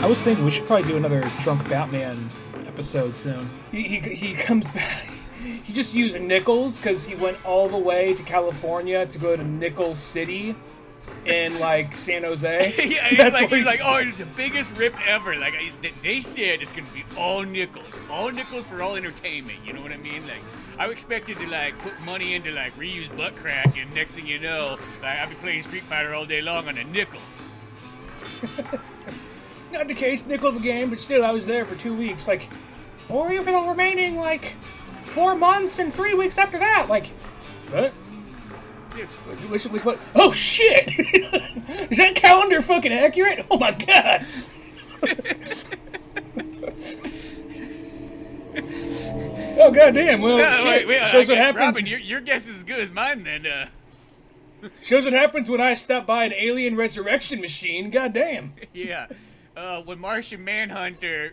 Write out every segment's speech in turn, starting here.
I was thinking we should probably do another Drunk Batman episode soon. He comes back. He just used nickels because he went all the way to California to go to Nickel City in, like, San Jose. Yeah, he's like, oh, it's the biggest rip ever. Like, they said it's going to be all nickels for all entertainment. You know what I mean? Like, I expected to, like, put money into, like, reuse butt crack, and next thing you know, like, I'd be playing Street Fighter all day long on a nickel. Not the case, nickel the game, but still, I was there for 2 weeks. Like, what were you for the remaining, like, 4 months and 3 weeks after that? Like, what? What? Oh, shit! Is that calendar fucking accurate? Oh, my God! Oh, goddamn. Well, shit. Wait, shows what happens. Robin, your guess is as good as mine, then. Shows what happens when I stop by an alien resurrection machine. Goddamn. Yeah. When Martian Manhunter,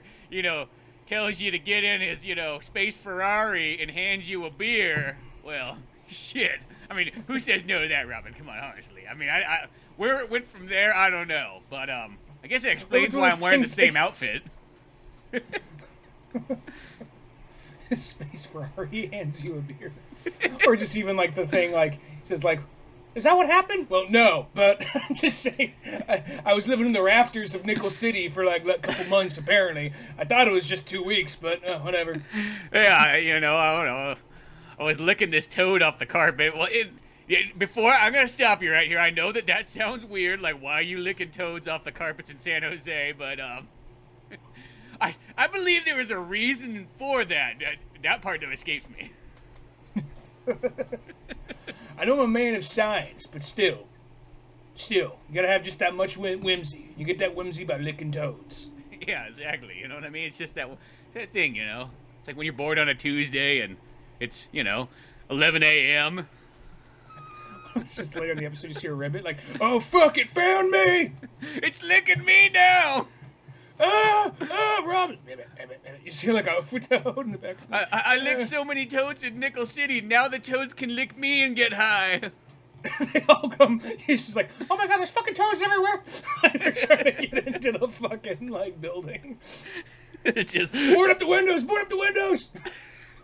tells you to get in his, space Ferrari and hands you a beer, well, shit. I mean, who says no to that, Robin? Come on, honestly. I mean, where it went from there, I don't know. But, I guess it explains why I'm wearing the same outfit. Space Ferrari hands you a beer. Or just even, like, the thing, like, says, like, is that what happened? Well, no, but I'm just saying, I was living in the rafters of Nickel City for, like, a couple months, apparently. I thought it was just 2 weeks, but whatever. Yeah, I don't know. I was licking this toad off the carpet. Well, before, I'm going to stop you right here. I know that sounds weird, like, why are you licking toads off the carpets in San Jose, but, I believe there was a reason for that. That part that escapes me. I know I'm a man of science, but still, you gotta have just that much whimsy. You get that whimsy by licking toads. Yeah, exactly. You know what I mean? It's just that thing, It's like when you're bored on a Tuesday and it's, 11 a.m. It's just later in the episode you see a ribbit like, oh fuck, it found me! It's licking me now! Robin! You see like a toad in the back. I licked so many toads in Nickel City, now the toads can lick me and get high. They all come, he's just like, oh my god, there's fucking toads everywhere! They're trying to get into the fucking, like, building. It's just... Board up the windows!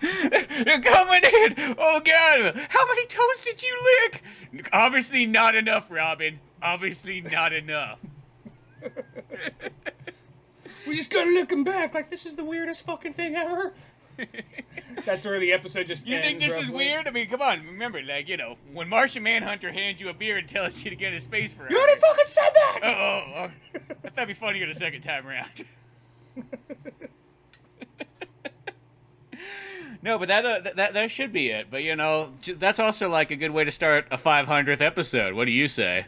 They're coming in! Oh god! How many toads did you lick? Obviously not enough, Robin. Obviously not enough. We just gotta look him back. Like, this is the weirdest fucking thing ever. That's where the episode just You ends. think this roughly. is weird? I mean, come on. Remember, like, when Martian Manhunter hands you a beer and tells you to get a space Ferrari. You already fucking said that! Oh. I thought that'd be funnier the second time around. No, but that should be it. But, that's also, like, a good way to start a 500th episode. What do you say?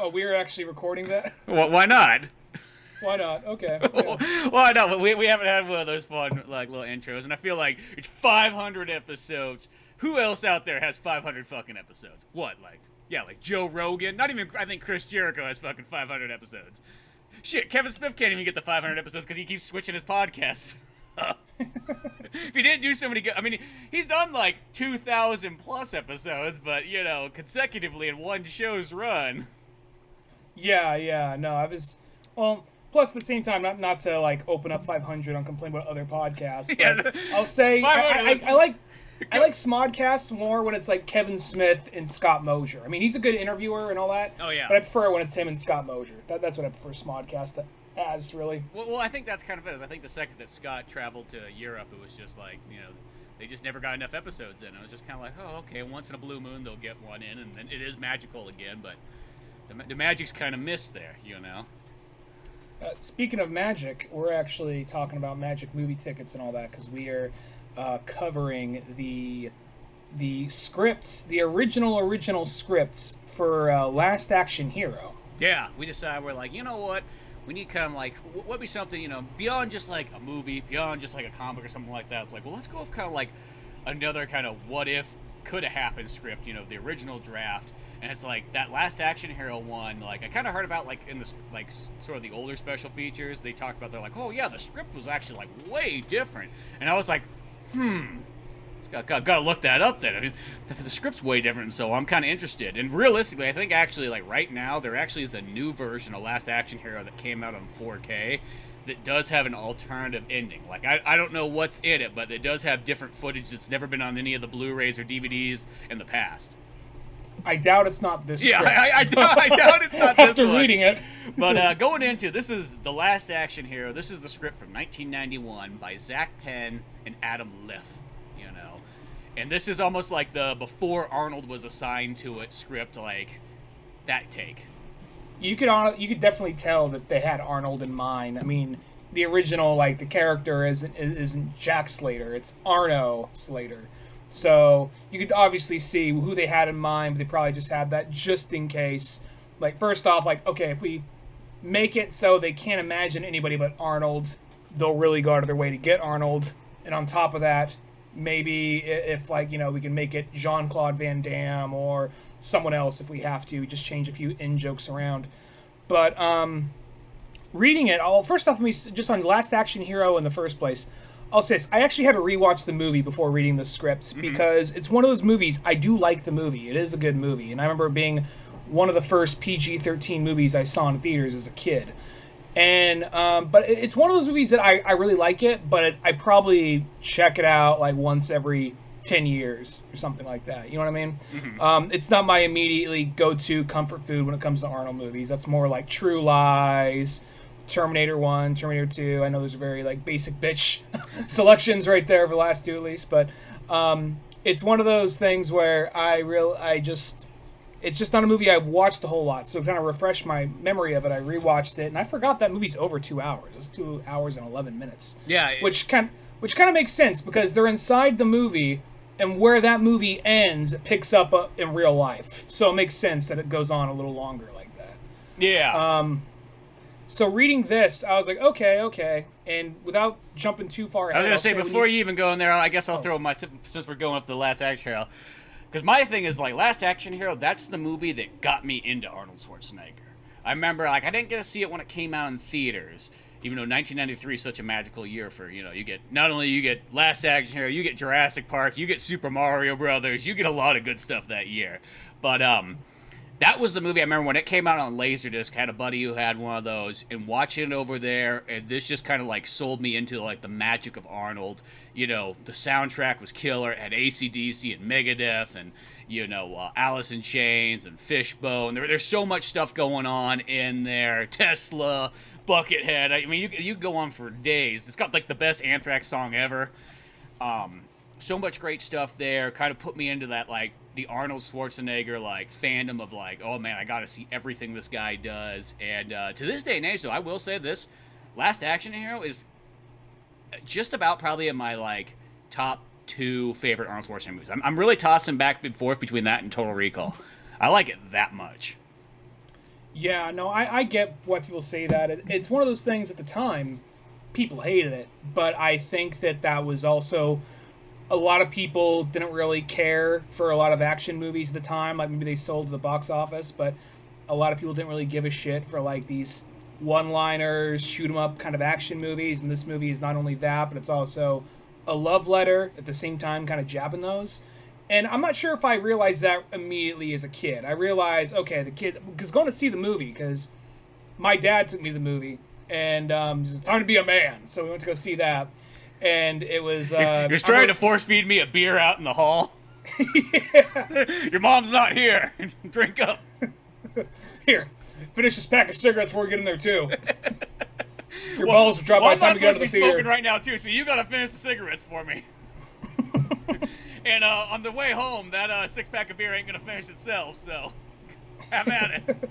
Oh, we're actually recording that? Well, why not? Why not? Okay. Yeah. Well, no, we haven't had one of those fun, like, little intros, and I feel like it's 500 episodes. Who else out there has 500 fucking episodes? What, like Joe Rogan? Not even, I think Chris Jericho has fucking 500 episodes. Shit, Kevin Smith can't even get the 500 episodes because he keeps switching his podcasts. If he didn't do so many good, I mean, he's done like 2,000 plus episodes, but, consecutively in one show's run. Yeah, no, I was, well, plus at the same time, not to, like, open up 500 on complain about other podcasts, but Yeah. I'll say, I like Smodcasts more when it's, like, Kevin Smith and Scott Mosier. I mean, he's a good interviewer and all that. Oh, yeah. But I prefer when it's him and Scott Mosier. That's what I prefer Smodcast as, really. Well, I think that's kind of it. I think the second that Scott traveled to Europe, it was just like, they just never got enough episodes in. It was just kind of like, oh, okay, once in a blue moon they'll get one in, and then it is magical again, but the magic's kind of missed there, Speaking of magic, we're actually talking about magic movie tickets and all that, because we are covering the scripts, the original scripts for Last Action Hero. Yeah, we decided, we're like, you know what? We need kind of like, what be something, beyond just like a movie, beyond just like a comic or something like that. It's like, well, let's go with kind of like another kind of what if, could have happened script, the original draft. And it's like that Last Action Hero one, like I kind of heard about like in the like sort of the older special features, they talked about, they're like, oh yeah, the script was actually like way different. And I was like, Gotta look that up then. I mean, the script's way different, so I'm kind of interested. And realistically, I think actually, like right now, there actually is a new version of Last Action Hero that came out on 4K that does have an alternative ending. Like, I don't know what's in it, but it does have different footage that's never been on any of the Blu-rays or DVDs in the past. I doubt it's not this Yeah, script. I doubt it's not this After one. reading it. But going into, this is The Last Action Hero. This is the script from 1991 by Zach Penn and Adam Leff, you know. And this is almost like the before Arnold was assigned to it script, like that take. You could definitely tell that they had Arnold in mind. I mean, the original, like, the character isn't Jack Slater, it's Arno Slater. So you could obviously see who they had in mind, but they probably just had that just in case. Like, first off, like, okay, if we make it so they can't imagine anybody but Arnold, they'll really go out of their way to get Arnold. And on top of that, maybe if, like, you know, we can make it Jean-Claude Van Damme or someone else if we have to, just change a few in-jokes around. But reading it, first off, let me just on Last Action Hero in the first place, I'll say this. I actually had to rewatch the movie before reading the scripts because it's one of those movies. I do like the movie. It is a good movie. And I remember it being one of the first PG-13 movies I saw in theaters as a kid. And but it's one of those movies that I really like it, but I probably check it out like once every 10 years or something like that. You know what I mean? Mm-hmm. It's not my immediately go-to comfort food when it comes to Arnold movies. That's more like True Lies, Terminator 1, Terminator 2. I know there's very like basic bitch selections right there for the last two at least, but it's one of those things where it's just not a movie I've watched a whole lot. So to kind of refresh my memory of it, I rewatched it and I forgot that movie's over 2 hours. It's 2 hours and 11 minutes. Yeah, which kind of makes sense because they're inside the movie and where that movie ends, it picks up in real life. So it makes sense that it goes on a little longer like that. Yeah. So reading this, I was like, okay. And without jumping too far ahead, I was going to say, before you even go in there, I guess I'll throw since we're going with The Last Action Hero. Because my thing is, like, Last Action Hero, that's the movie that got me into Arnold Schwarzenegger. I remember, like, I didn't get to see it when it came out in theaters, even though 1993 is such a magical year for, you know, you get Last Action Hero, you get Jurassic Park, you get Super Mario Brothers, you get a lot of good stuff that year. But, that was the movie I remember when it came out on Laserdisc. I had a buddy who had one of those, and watching it over there, and this just kind of like sold me into like the magic of Arnold. You know, the soundtrack was killer. It had AC/DC and Megadeth, and you know, Alice in Chains and Fishbone. There's so much stuff going on in there. Tesla, Buckethead. I mean, you go on for days. It's got like the best Anthrax song ever. So much great stuff there. Kind of put me into that like the Arnold Schwarzenegger like fandom of like, oh man, I got to see everything this guy does. And to this day and age, though, I will say this: Last Action Hero is just about probably in my like top 2 favorite Arnold Schwarzenegger movies. I'm really tossing back and forth between that and Total Recall. I like it that much. Yeah, no, I get why people say that. It's one of those things at the time, people hated it, but I think that was also a lot of people didn't really care for a lot of action movies at the time. Like maybe they sold to the box office, but a lot of people didn't really give a shit for like these one-liners, shoot 'em up kind of action movies. And this movie is not only that, but it's also a love letter at the same time, kind of jabbing those. And I'm not sure if I realized that immediately as a kid. I realized, okay, the kid, because going to see the movie, because my dad took me to the movie, and it's time to be a man, so we went to go see that. And it was... You're trying to force feed me a beer out in the hall? Yeah. Your mom's not here. Drink up. Here, finish this pack of cigarettes before we get in there, too. Your balls will drop by the time we get to the theater. I'm smoking right now, too, so you gotta finish the cigarettes for me. And on the way home, that 6-pack of beer ain't gonna finish itself, so have at it.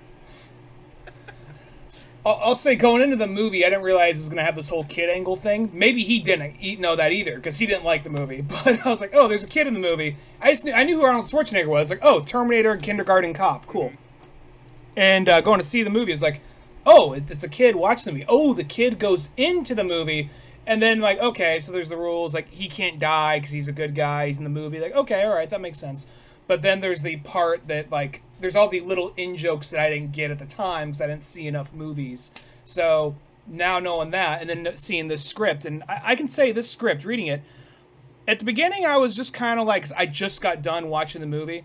I'll say going into the movie, I didn't realize it was going to have this whole kid angle thing. Maybe he didn't know that either, because he didn't like the movie. But I was like, oh, there's a kid in the movie. I knew who Arnold Schwarzenegger was. Like, oh, Terminator and Kindergarten Cop. Cool. And going to see the movie is like, oh, it's a kid watching the movie. Oh, the kid goes into the movie. And then, like, okay, so there's the rules. Like, he can't die because he's a good guy. He's in the movie. Like, okay, all right, that makes sense. But then there's the part that, like, there's all the little in-jokes that I didn't get at the time because I didn't see enough movies. So now knowing that and then seeing this script, and I can say this script, reading it, At the beginning, I was just kind of like, I just got done watching the movie.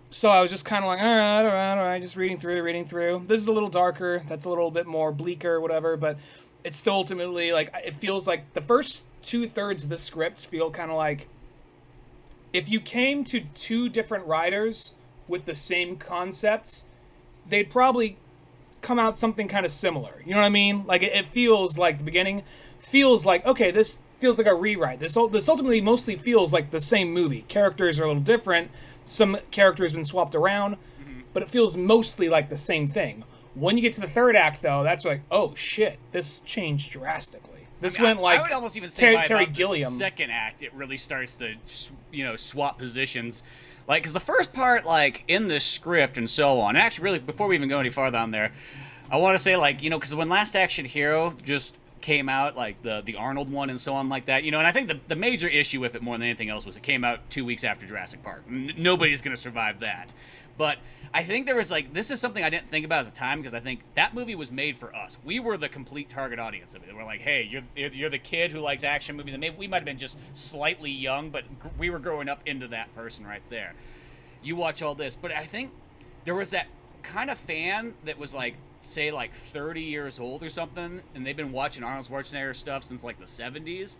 So I was just kind of like, all right, just reading through. This is a little darker. That's a little bit more bleaker, whatever. But it's still ultimately, like, it feels like the first 2/3 of the scripts feel kind of like if you came to two different writers with the same concepts, they'd probably come out something kind of similar. You know what I mean? Like, it feels like the beginning feels like, okay, this feels like a rewrite. This ultimately mostly feels like the same movie. Characters are a little different. Some characters have been swapped around, but it feels mostly like the same thing. When you get to the third act, though, that's like, oh shit, this changed drastically. This went like I would almost even say Terry by Gilliam. The second act, it really starts to, swap positions. Like, because the first part, like, in the script and so on, and actually, really, before we even go any farther on there, I want to say, like, because when Last Action Hero just came out, like the Arnold one and so on like that, and I think the major issue with it more than anything else was it came out 2 weeks after Jurassic Park. Nobody's going to survive that. But I think there was, like, this is something I didn't think about as a time, because I think that movie was made for us. We were the complete target audience of it. We're like, hey, you're the kid who likes action movies, and maybe we might have been just slightly young, but we were growing up into that person right there. You watch all this, but I think there was that kind of fan that was like, say, like 30 years old or something, and they've been watching Arnold Schwarzenegger stuff since like the 70s.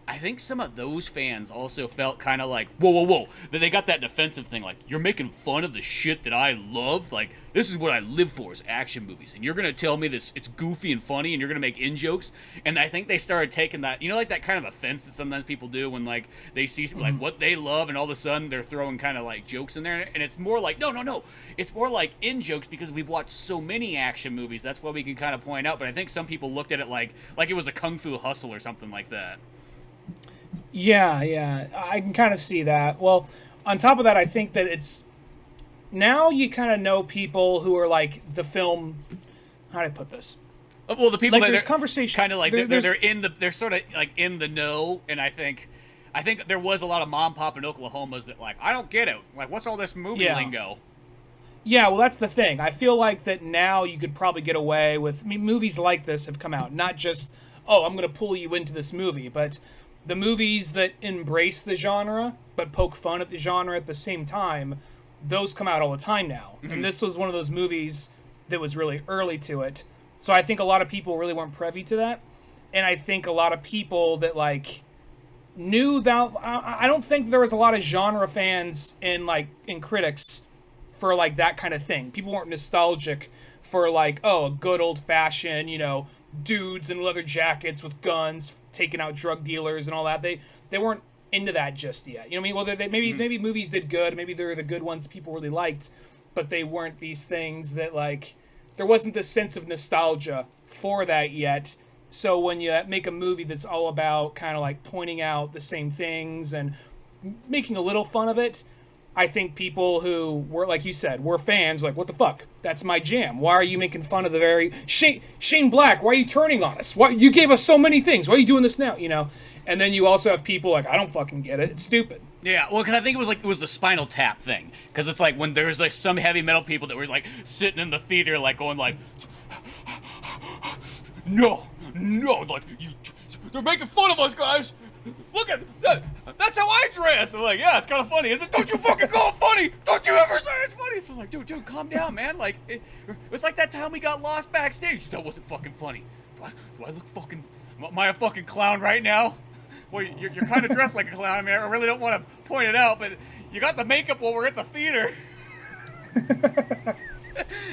I think some of those fans also felt kind of like, whoa, that they got that defensive thing, like, you're making fun of the shit that I love, like, this is what I live for, is action movies, and you're gonna tell me this, it's goofy and funny, and you're gonna make in-jokes, and I think they started taking that, like that kind of offense that sometimes people do when, like, they see, like, what they love, and all of a sudden they're throwing kind of, like, jokes in there, and it's more like, no, it's more like in-jokes, because we've watched so many action movies, that's what we can kind of point out, but I think some people looked at it like it was a Kung Fu Hustle or something like that. Yeah, I can kind of see that. Well, on top of that, I think that it's now you kind of know people who are like the film. How do I put this? Well, the people like that there's conversation kind of like they're sort of like in the know, and I think there was a lot of mom pop in Oklahomas that like, I don't get it. Like, what's all this movie lingo? Yeah, well, that's the thing. I feel like that now you could probably get away with. I mean, movies like this have come out, not just, oh, I'm going to pull you into this movie, but the movies that embrace the genre but poke fun at the genre at the same time, those come out all the time now. And this was one of those movies that was really early to it. So I think a lot of people really weren't privy to that. And I think a lot of people that, like, knew about... I don't think there was a lot of genre fans in critics for, like, that kind of thing. People weren't nostalgic for, like, oh, a good old-fashioned, dudes in leather jackets with guns taking out drug dealers and all that. They weren't into that just yet. You know what I mean? Well, maybe movies did good. Maybe they're the good ones people really liked, but they weren't these things that, like, there wasn't this sense of nostalgia for that yet. So when you make a movie that's all about kind of like pointing out the same things and making a little fun of it, I think people who were, like you said, were fans, like, what the fuck? That's my jam. Why are you making fun of the very... Shane Black, why are you turning on us? Why you gave us so many things. Why are you doing this now? And then you also have people like, I don't fucking get it. It's stupid. Yeah, well, because I think it was the Spinal Tap thing. Because it's like when there's like some heavy metal people that were like sitting in the theater like going like, no, like, they're making fun of us, guys. Look at that. That's how I dress. I'm like, yeah, it's kind of funny. Is it? Don't you fucking call it funny. Don't you ever say it's funny. So I was like, dude, calm down, man. Like, it was like that time we got lost backstage. That wasn't fucking funny. Do I look fucking... Am I a fucking clown right now? Well, you're kind of dressed like a clown. I mean, I really don't want to point it out, but you got the makeup while we're at the theater.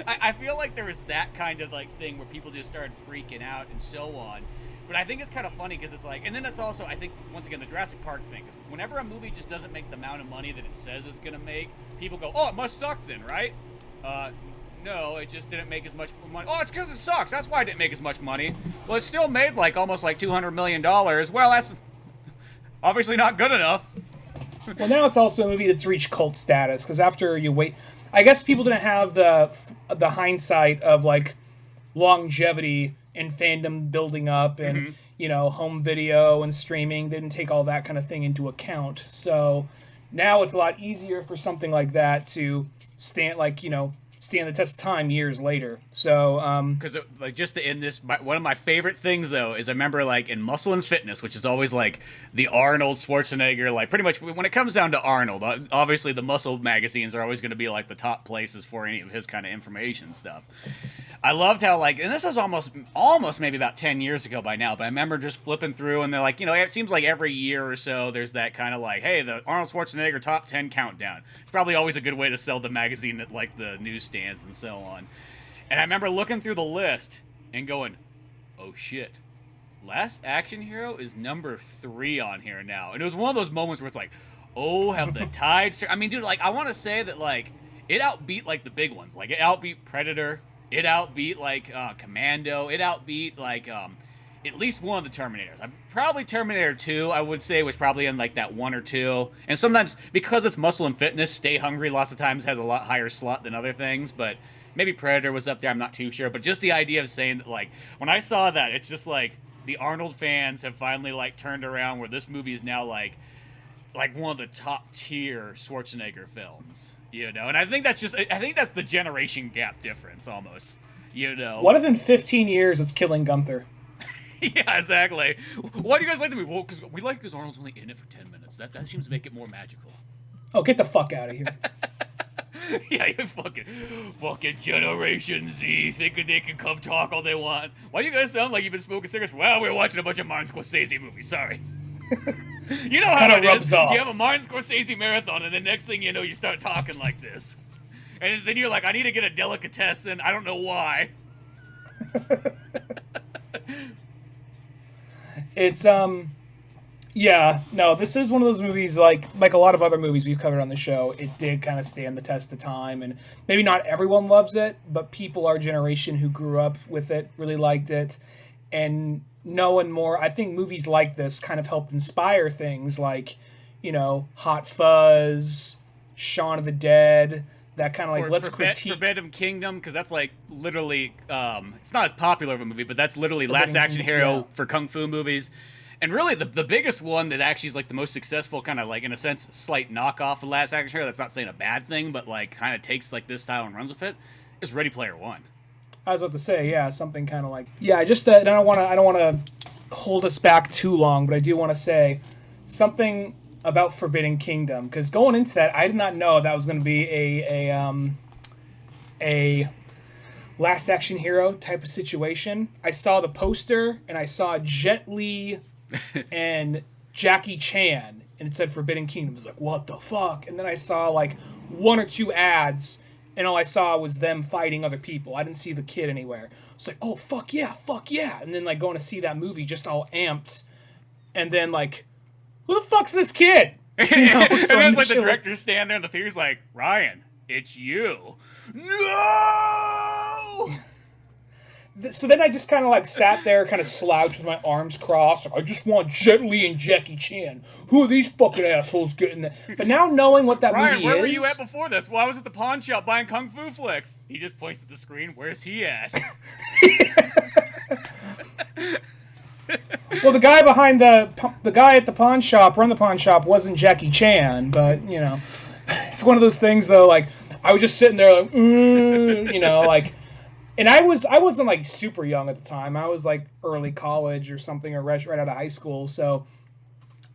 I feel like there was that kind of like thing where people just started freaking out and so on. But I think it's kind of funny because it's like, and then it's also, I think, once again, the Jurassic Park thing. Because whenever a movie just doesn't make the amount of money that it says it's going to make, people go, oh, it must suck then, right? No, it just didn't make as much money. Oh, it's because it sucks. That's why it didn't make as much money. Well, it still made like almost like $200 million. Well, that's obviously not good enough. Well, now it's also a movie that's reached cult status because after you wait, I guess people didn't have the hindsight of like longevity and fandom building up and home video and streaming. They didn't take all that kind of thing into account. So now it's a lot easier for something like that to stand, like, stand the test of time years later. So, Because like just to end this, one of my favorite things though is I remember like in Muscle and Fitness, which is always like the Arnold Schwarzenegger, like pretty much when it comes down to Arnold, obviously the muscle magazines are always going to be like the top places for any of his kind of information stuff. I loved how like, and this was almost maybe about 10 years ago by now, but I remember just flipping through and they're like, it seems like every year or so there's that kind of like, hey, the Arnold Schwarzenegger top 10 countdown. It's probably always a good way to sell the magazine at like the newsstands and so on. And I remember looking through the list and going, oh shit, Last Action Hero is number 3 on here now. And it was one of those moments where it's like, oh, have the tides. I mean, dude, like I want to say that like it outbeat like the big ones. Like it outbeat Predator. It outbeat, like, Commando. It outbeat, like, at least one of the Terminators. Probably Terminator 2, I would say, was probably in, like, that 1 or 2. And sometimes, because it's Muscle and Fitness, Stay Hungry lots of times has a lot higher slot than other things. But maybe Predator was up there, I'm not too sure. But just the idea of saying that, like, when I saw that, it's just, like, the Arnold fans have finally, like, turned around where this movie is now, like one of the top-tier Schwarzenegger films. And I think that's the generation gap difference almost. What if in 15 years it's killing Gunther? Yeah, exactly. Why do you guys like the movie? Well, because we like because Arnold's only in it for 10 minutes. That seems to make it more magical. Oh, get the fuck out of here. Yeah, you fucking Generation Z thinking they can come talk all they want. Why do you guys sound like you've been smoking cigarettes? Well, we're watching a bunch of Martin Scorsese movies. Sorry. You know how it is. Off. You have a Martin Scorsese marathon, and the next thing you know, you start talking like this. And then you're like, I need to get a delicatessen. I don't know why. It's, yeah, no, this is one of those movies, like a lot of other movies we've covered on the show, it did kind of stand the test of time, and maybe not everyone loves it, but people our generation who grew up with it really liked it, and knowing more, I think movies like this kind of helped inspire things like, Hot Fuzz, Shaun of the Dead, that kind of like, let's critique... Forbidden Kingdom, because that's like literally, it's not as popular of a movie, but that's literally Last Action Hero for Kung Fu movies. And really, the biggest one that actually is like the most successful, kind of like, in a sense, slight knockoff of Last Action Hero, that's not saying a bad thing, but like kind of takes like this style and runs with it, is Ready Player One. I was about to say, yeah, something kind of like, yeah. Just I don't want to hold us back too long, but I do want to say something about Forbidden Kingdom, because going into that, I did not know that was going to be a Last Action Hero type of situation. I saw the poster and I saw Jet Li and Jackie Chan, and it said Forbidden Kingdom. I was like, what the fuck? And then I saw like 1 or 2 ads. And all I saw was them fighting other people. I didn't see the kid anywhere. It's like, oh, fuck yeah. And then, like, going to see that movie just all amped. And then, like, who the fuck's this kid? And then it's like the director stand there in the theater's like, Ryan, it's you. No! So then I just kind of like sat there, kind of slouched with my arms crossed. Like, I just want Jet Li and Jackie Chan. Who are these fucking assholes getting that? But now knowing what that Ryan, movie is... where were you at before this? Well, I was at the pawn shop buying Kung Fu flicks. He just points at the screen. Where's he at? Well, the guy behind the guy at the pawn shop, run the pawn shop, wasn't Jackie Chan. But, it's one of those things, though, like, I was just sitting there like, like... And I wasn't like super young at the time. I was like early college or something, or right out of high school. So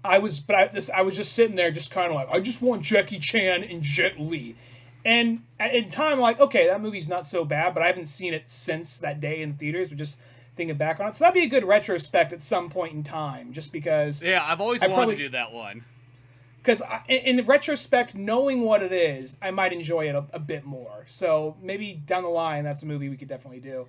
I was just sitting there, just kind of like, I just want Jackie Chan and Jet Li. And at the time, I'm like, okay, that movie's not so bad, but I haven't seen it since that day in theaters. But just thinking back on it, so that'd be a good retrospect at some point in time, just because. Yeah, I've always wanted to do that one. Because in retrospect, knowing what it is, I might enjoy it a bit more. So maybe down the line, that's a movie we could definitely do.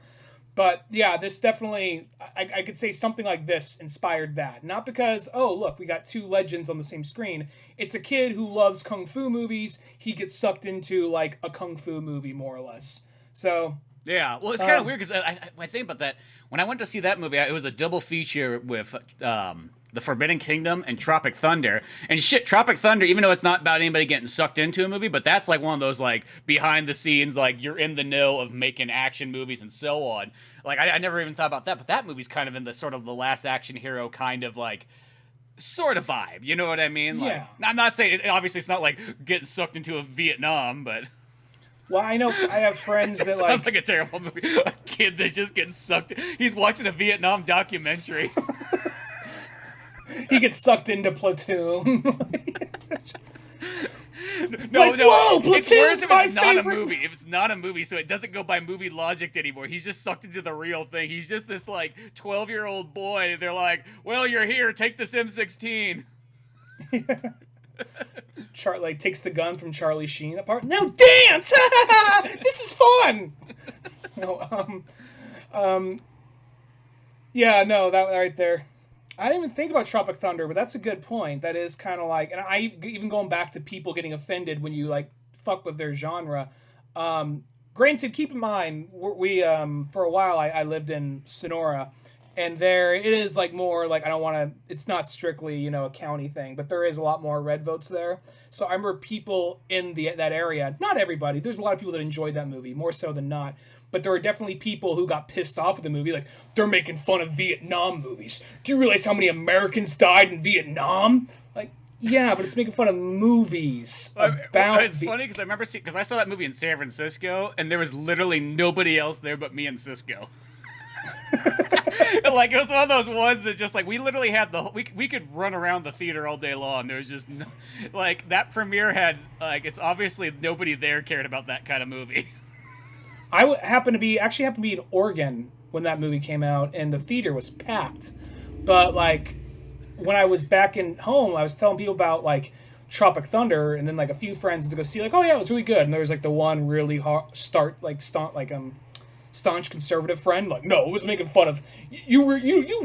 But yeah, this definitely, I could say something like this inspired that. Not because, oh, look, we got 2 legends on the same screen. It's a kid who loves Kung Fu movies. He gets sucked into like a Kung Fu movie, more or less. So... Yeah, well, it's kind of weird because I think about that. When I went to see that movie, it was a double feature with The Forbidden Kingdom and Tropic Thunder. And shit, Tropic Thunder, even though it's not about anybody getting sucked into a movie, but that's like one of those like behind the scenes, like you're in the know of making action movies and so on. Like I never even thought about that, but that movie's kind of in the sort of the Last Action Hero kind of like sort of vibe. You know what I mean? Like, yeah. I'm not saying, obviously it's not like getting sucked into a Vietnam, but... Well, I know I have friends that Sounds like a terrible movie. A kid that just gets sucked. He's watching a Vietnam documentary. he gets sucked into Platoon. No, like, no. Whoa, It's worse Platoon's if my it's not favorite. a movie. If it's not a movie, so it doesn't go by movie logic anymore. He's just sucked into the real thing. He's just this like 12-year-old boy. They're like, "Well, you're here. Take this M16." Like takes the gun from Charlie Sheen apart. Now dance. This is fun. No, yeah, no, that right there. I didn't even think about Tropic Thunder, but that's a good point. That is kind of like, and I even going back to people getting offended when you like fuck with their genre. Granted, keep in mind we for a while I lived in Sonora, and there it is like more like I don't want to. It's not strictly a county thing, but there is a lot more red votes there. So I remember people in that area. Not everybody. There's a lot of people that enjoyed that movie more so than not. But there were definitely people who got pissed off with the movie, like, they're making fun of Vietnam movies. Do you realize how many Americans died in Vietnam? Like, yeah, but it's making fun of movies about... It's funny because I remember because I saw that movie in San Francisco, and there was literally nobody else there but me and Cisco. Like, it was one of those ones that just, like, we literally had we could run around the theater all day long. There was just, no, like, that premiere had, like, it's obviously nobody there cared about that kind of movie. I happened to be in Oregon when that movie came out, and the theater was packed. But like, when I was back in home, I was telling people about like Tropic Thunder, and then like a few friends to go see, like, oh yeah, it was really good. And there was like the one really staunch conservative friend, like, no, it was making fun of you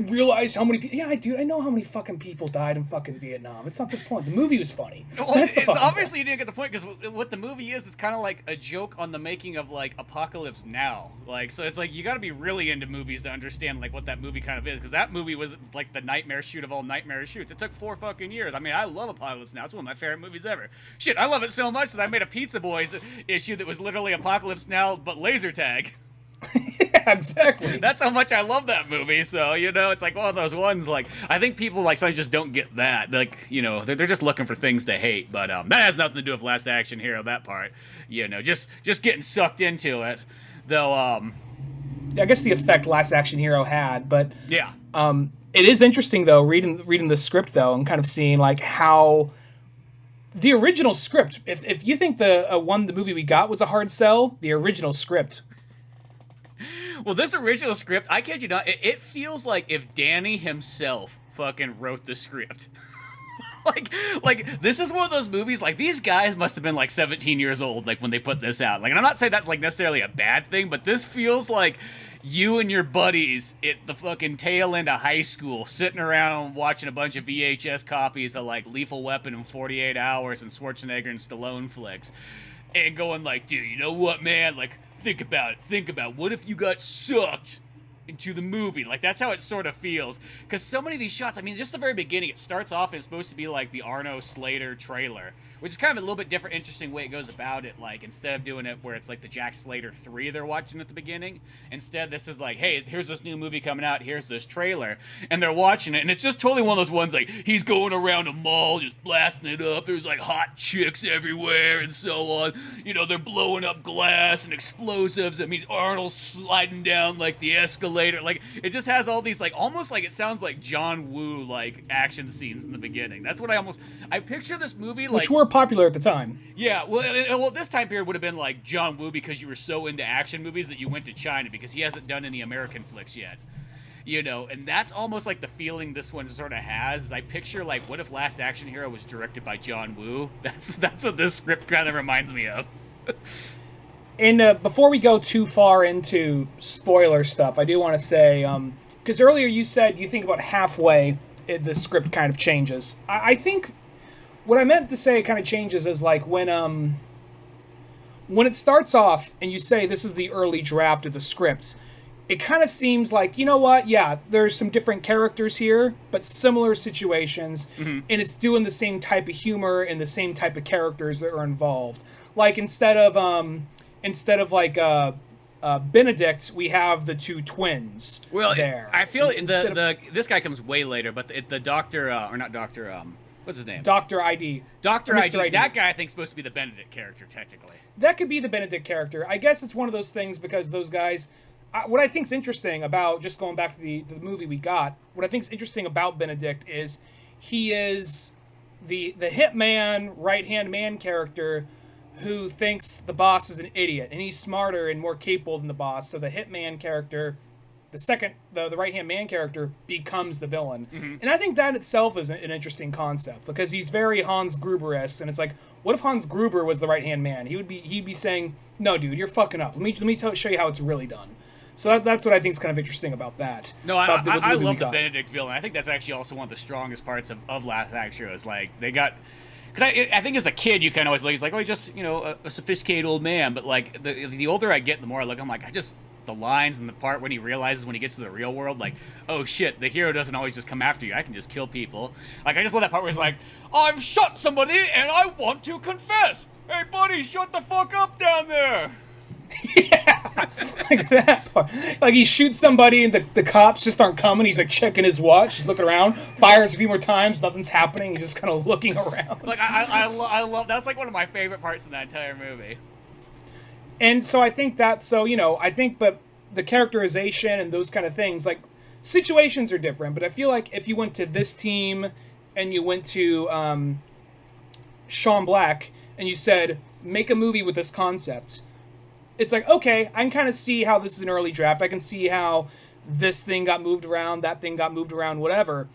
realize how many people. Yeah, I know how many fucking people died in fucking Vietnam. It's not the point. The movie was funny. Well, it's obviously you didn't get the point, because what the movie is, it's kind of like a joke on the making of like Apocalypse Now. Like, so it's like you got to be really into movies to understand like what that movie kind of is, because that movie was like the nightmare shoot of all nightmare shoots. It took 4 fucking years. I mean, I love Apocalypse Now. It's one of my favorite movies ever. Shit, I love it so much that I made a Pizza Boys issue that was literally Apocalypse Now but laser tag. Yeah, exactly. That's how much I love that movie. So, it's like one of those ones, like, I think people, like, sometimes just don't get that. Like, they're just looking for things to hate. But that has nothing to do with Last Action Hero, that part. Just getting sucked into it. Though, I guess the effect Last Action Hero had, but... Yeah. It is interesting, though, reading the script, though, and kind of seeing, like, how... The original script, if you think the movie we got was a hard sell, the original script... Well, this original script, I kid you not, it feels like if Danny himself fucking wrote the script. like this is one of those movies, like, these guys must have been like 17 years old, like, when they put this out. Like, and I'm not saying that's like necessarily a bad thing, but this feels like you and your buddies at the fucking tail end of high school sitting around watching a bunch of VHS copies of like Lethal Weapon in 48 Hours and Schwarzenegger and Stallone flicks, and going like, dude, you know what, man? Like, think about what if you got sucked into the movie? Like, that's how it sort of feels. Because so many of these shots, I mean, just the very beginning, it starts off and it's supposed to be like the Arno Slater trailer, which is kind of a little bit different, interesting way it goes about it. Like, instead of doing it where it's like the Jack Slater 3 they're watching at the beginning, instead this is like, hey, here's this new movie coming out, here's this trailer, and they're watching it, and it's just totally one of those ones like, he's going around a mall just blasting it up, there's like hot chicks everywhere and so on, they're blowing up glass and explosives. I mean, Arnold's sliding down like the escalator. Like, it just has all these, like, almost like it sounds like John Woo like action scenes in the beginning. That's what I picture this movie like, which were popular at the time. Yeah, well, this time period would have been like John Woo, because you were so into action movies that you went to China, because he hasn't done any American flicks yet. And that's almost like the feeling this one sort of has. I picture, like, what if Last Action Hero was directed by John Woo? That's what this script kind of reminds me of. And before we go too far into spoiler stuff, I do want to say, because earlier you said you think about halfway the script kind of changes. I think what I meant to say kind of changes is like when it starts off and you say this is the early draft of the script, it kind of seems like, you know what, yeah, there's some different characters here, but similar situations, and it's doing the same type of humor and the same type of characters that are involved. Like, instead of Benedict, we have the two twins. Well, there. I feel this guy comes way later, but the doctor, or not doctor, What's his name? Dr. ID. Dr. Mr. ID. That guy I think is supposed to be the Benedict character, technically. That could be the Benedict character. I guess it's one of those things because those guys... what I think's interesting about, just going back to the movie we got, what I think's interesting about Benedict is he is the hitman, right-hand man character who thinks the boss is an idiot, and he's smarter and more capable than the boss. So the hitman character, the right-hand man character, becomes the villain. Mm-hmm. And I think that itself is an interesting concept because he's very Hans Gruber-esque, and it's like, what if Hans Gruber was the right-hand man? He'd be saying, "No, dude, you're fucking up. Let me show you how it's really done." So that's what I think is kind of interesting about that. No, I love the Benedict villain. I think that's actually also one of the strongest parts of Last Act Hero. Is like they got, because I think as a kid you kind of always like, he's like, oh, he's just a sophisticated old man. But like the older I get, the more I look, I'm like, the lines and the part when he realizes when he gets to the real world, like, oh shit, the hero doesn't always just come after you. I can just kill people. Like I just love that part where he's like, I've shot somebody and I want to confess. Hey buddy, shut the fuck up down there. Yeah, like that part. Like he shoots somebody and the cops just aren't coming. He's like checking his watch. He's looking around, fires a few more times, nothing's happening. He's just kind of looking around. Like I love that's like one of my favorite parts in that entire movie. And so I think that but the characterization and those kind of things, like situations are different. But I feel like if you went to this team and you went to Sean Black and you said make a movie with this concept. It's like, okay, I can kind of see how this is an early draft. I can see how this thing got moved around, that thing got moved around, whatever.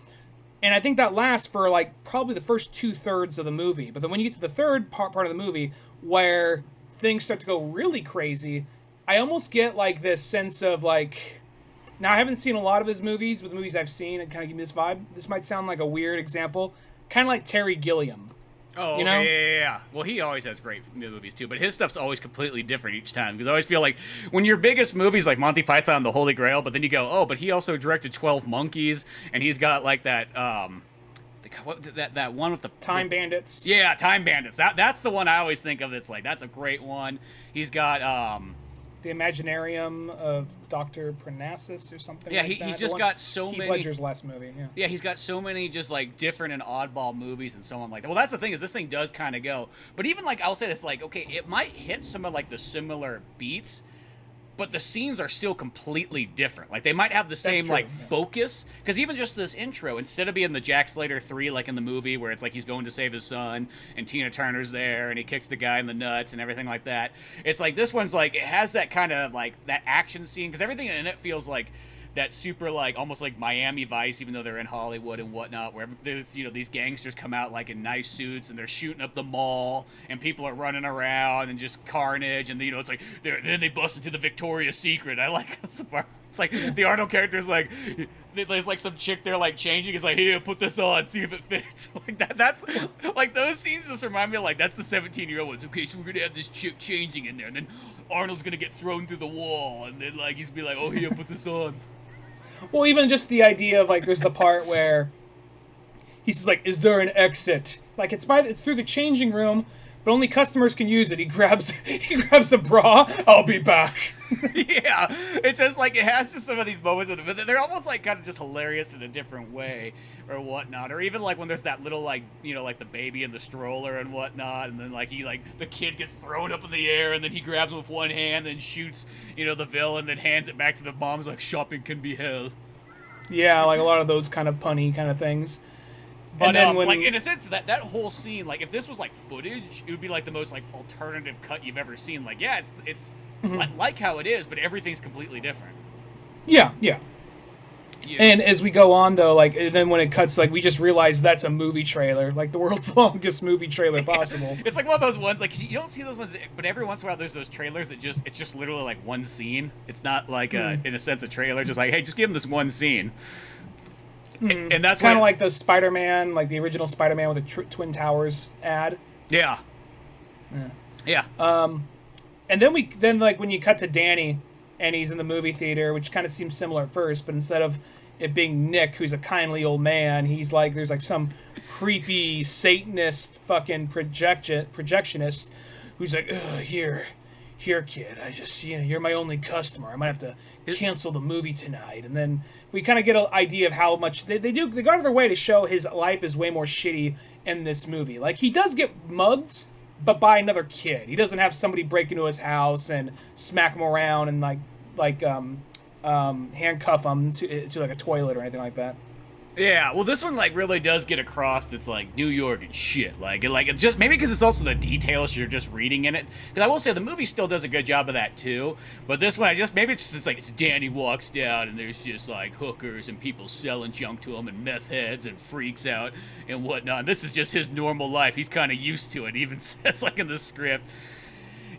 And I think that lasts for, like, probably the first 2/3 of the movie. But then when you get to the third part of the movie, where things start to go really crazy, I almost get, like, this sense of, like... Now, I haven't seen a lot of his movies, but the movies I've seen, it kind of give me this vibe. This might sound like a weird example. Kind of like Terry Gilliam. Oh, you know? Yeah. Well, he always has great movies, too, but his stuff's always completely different each time, because I always feel like when your biggest movies like Monty Python and the Holy Grail, but then you go, oh, but he also directed 12 Monkeys, and he's got, like, that one with the... Time Bandits. Yeah, Time Bandits. That's the one I always think of that's, like, that's a great one. He's got, The Imaginarium of Dr. Parnassus or something like that. Yeah, he's just got so many... Heath Ledger's last movie, yeah. Yeah, he's got so many just, like, different and oddball movies and so on like that. Well, that's the thing, is this thing does kind of go. But even, like, I'll say this, like, okay, it might hit some of, like, the similar beats, but the scenes are still completely different. Like, they might have the same, like, focus. Because even just this intro, instead of being the Jack Slater 3, like in the movie, where it's like he's going to save his son, and Tina Turner's there, and he kicks the guy in the nuts and everything like that. It's like, this one's like, it has that kind of, like, that action scene, because everything in it feels like that super, like, almost like Miami Vice, even though they're in Hollywood and whatnot, where there's, you know, these gangsters come out, like, in nice suits, and they're shooting up the mall, and people are running around, and just carnage, and, you know, it's like, then they bust into the Victoria's Secret. I like this part. It's like, the Arnold character's like, there's, like, some chick there, like, changing. It's like, here, put this on, see if it fits. Like, that's, like, those scenes just remind me of, like, that's the 17-year-old ones. Okay, so we're gonna have this chick changing in there, and then Arnold's gonna get thrown through the wall, and then, like, he's gonna be like, oh, here, put this on. Well, even just the idea of, like, there's the part where he says, like, is there an exit? Like, it's through the changing room, but only customers can use it. He grabs a bra. I'll be back. Yeah, it's just like, it has just some of these moments, but they're almost like kind of just hilarious in a different way or whatnot. Or even like when there's that little, like, you know, like the baby in the stroller and whatnot, and then like the kid gets thrown up in the air, and then he grabs him with one hand and shoots, you know, the villain, then hands it back to the mom's like, shopping can be hell. Yeah, like a lot of those kind of punny kind of things. But then like, in a sense, that whole scene, like, if this was like footage, it would be like the most like alternative cut you've ever seen. Like, yeah, it's like how it is, but everything's completely different. Yeah. And as we go on, though, like, and then when it cuts, like, we just realize that's a movie trailer, like the world's longest movie trailer possible. It's like one of those ones, like, you don't see those ones, but every once in a while there's those trailers that it's just literally like one scene. It's not like in a sense a trailer, just like, hey, just give them this one scene. And that's kind of like the Spider-Man, like the original Spider-Man with the Twin Towers ad. Yeah. And then like when you cut to Danny and he's in the movie theater, which kind of seems similar at first, but instead of it being Nick, who's a kindly old man, he's like, there's like some creepy Satanist fucking projectionist who's like, here, here, kid, I just, you're my only customer. I might have to cancel the movie tonight. And then we kind of get an idea of how much they go out of their way to show his life is way more shitty in this movie. Like, he does get mugged, but by another kid. He doesn't have somebody break into his house and smack him around and handcuff him to like a toilet or anything like that. Yeah, well, this one like really does get across. It's like New York and shit. Like it just maybe because it's also the details you're just reading in it. Because I will say the movie still does a good job of that too. But this one, maybe it's just like Danny walks down and there's just like hookers and people selling junk to him and meth heads and freaks out and whatnot. And this is just his normal life. He's kind of used to it. It even says like in the script.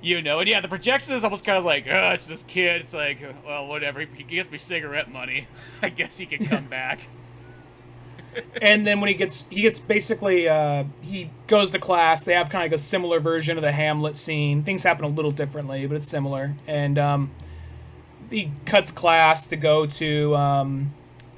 And yeah, the projection is almost kind of like, oh, it's this kid. It's like, well, whatever. He gets me cigarette money. I guess he can come back. And then when he gets basically, he goes to class. They have kind of like a similar version of the Hamlet scene. Things happen a little differently, but it's similar. And he cuts class to go to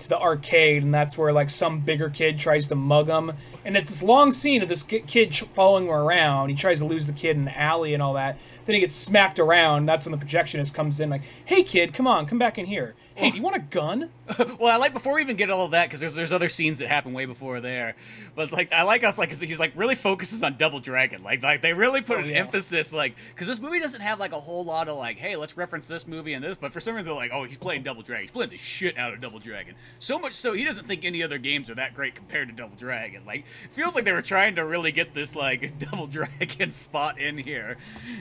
the arcade, and that's where like some bigger kid tries to mug him. And it's this long scene of this kid following him around. He tries to lose the kid in the alley and all that. Then he gets smacked around. That's when the projectionist comes in like, hey kid, come on, come back in here. Hey, do you want a gun? Well, I like before we even get all of that, because there's other scenes that happen way before there. But it's like I like us like he's like really focuses on Double Dragon. Like they really put an emphasis because this movie doesn't have like a whole lot of like, hey, let's reference this movie and this. But for some reason they're like, oh, he's playing Double Dragon. He's playing the shit out of Double Dragon. So much so he doesn't think any other games are that great compared to Double Dragon. Like it feels like they were trying to really get this like Double Dragon spot in here.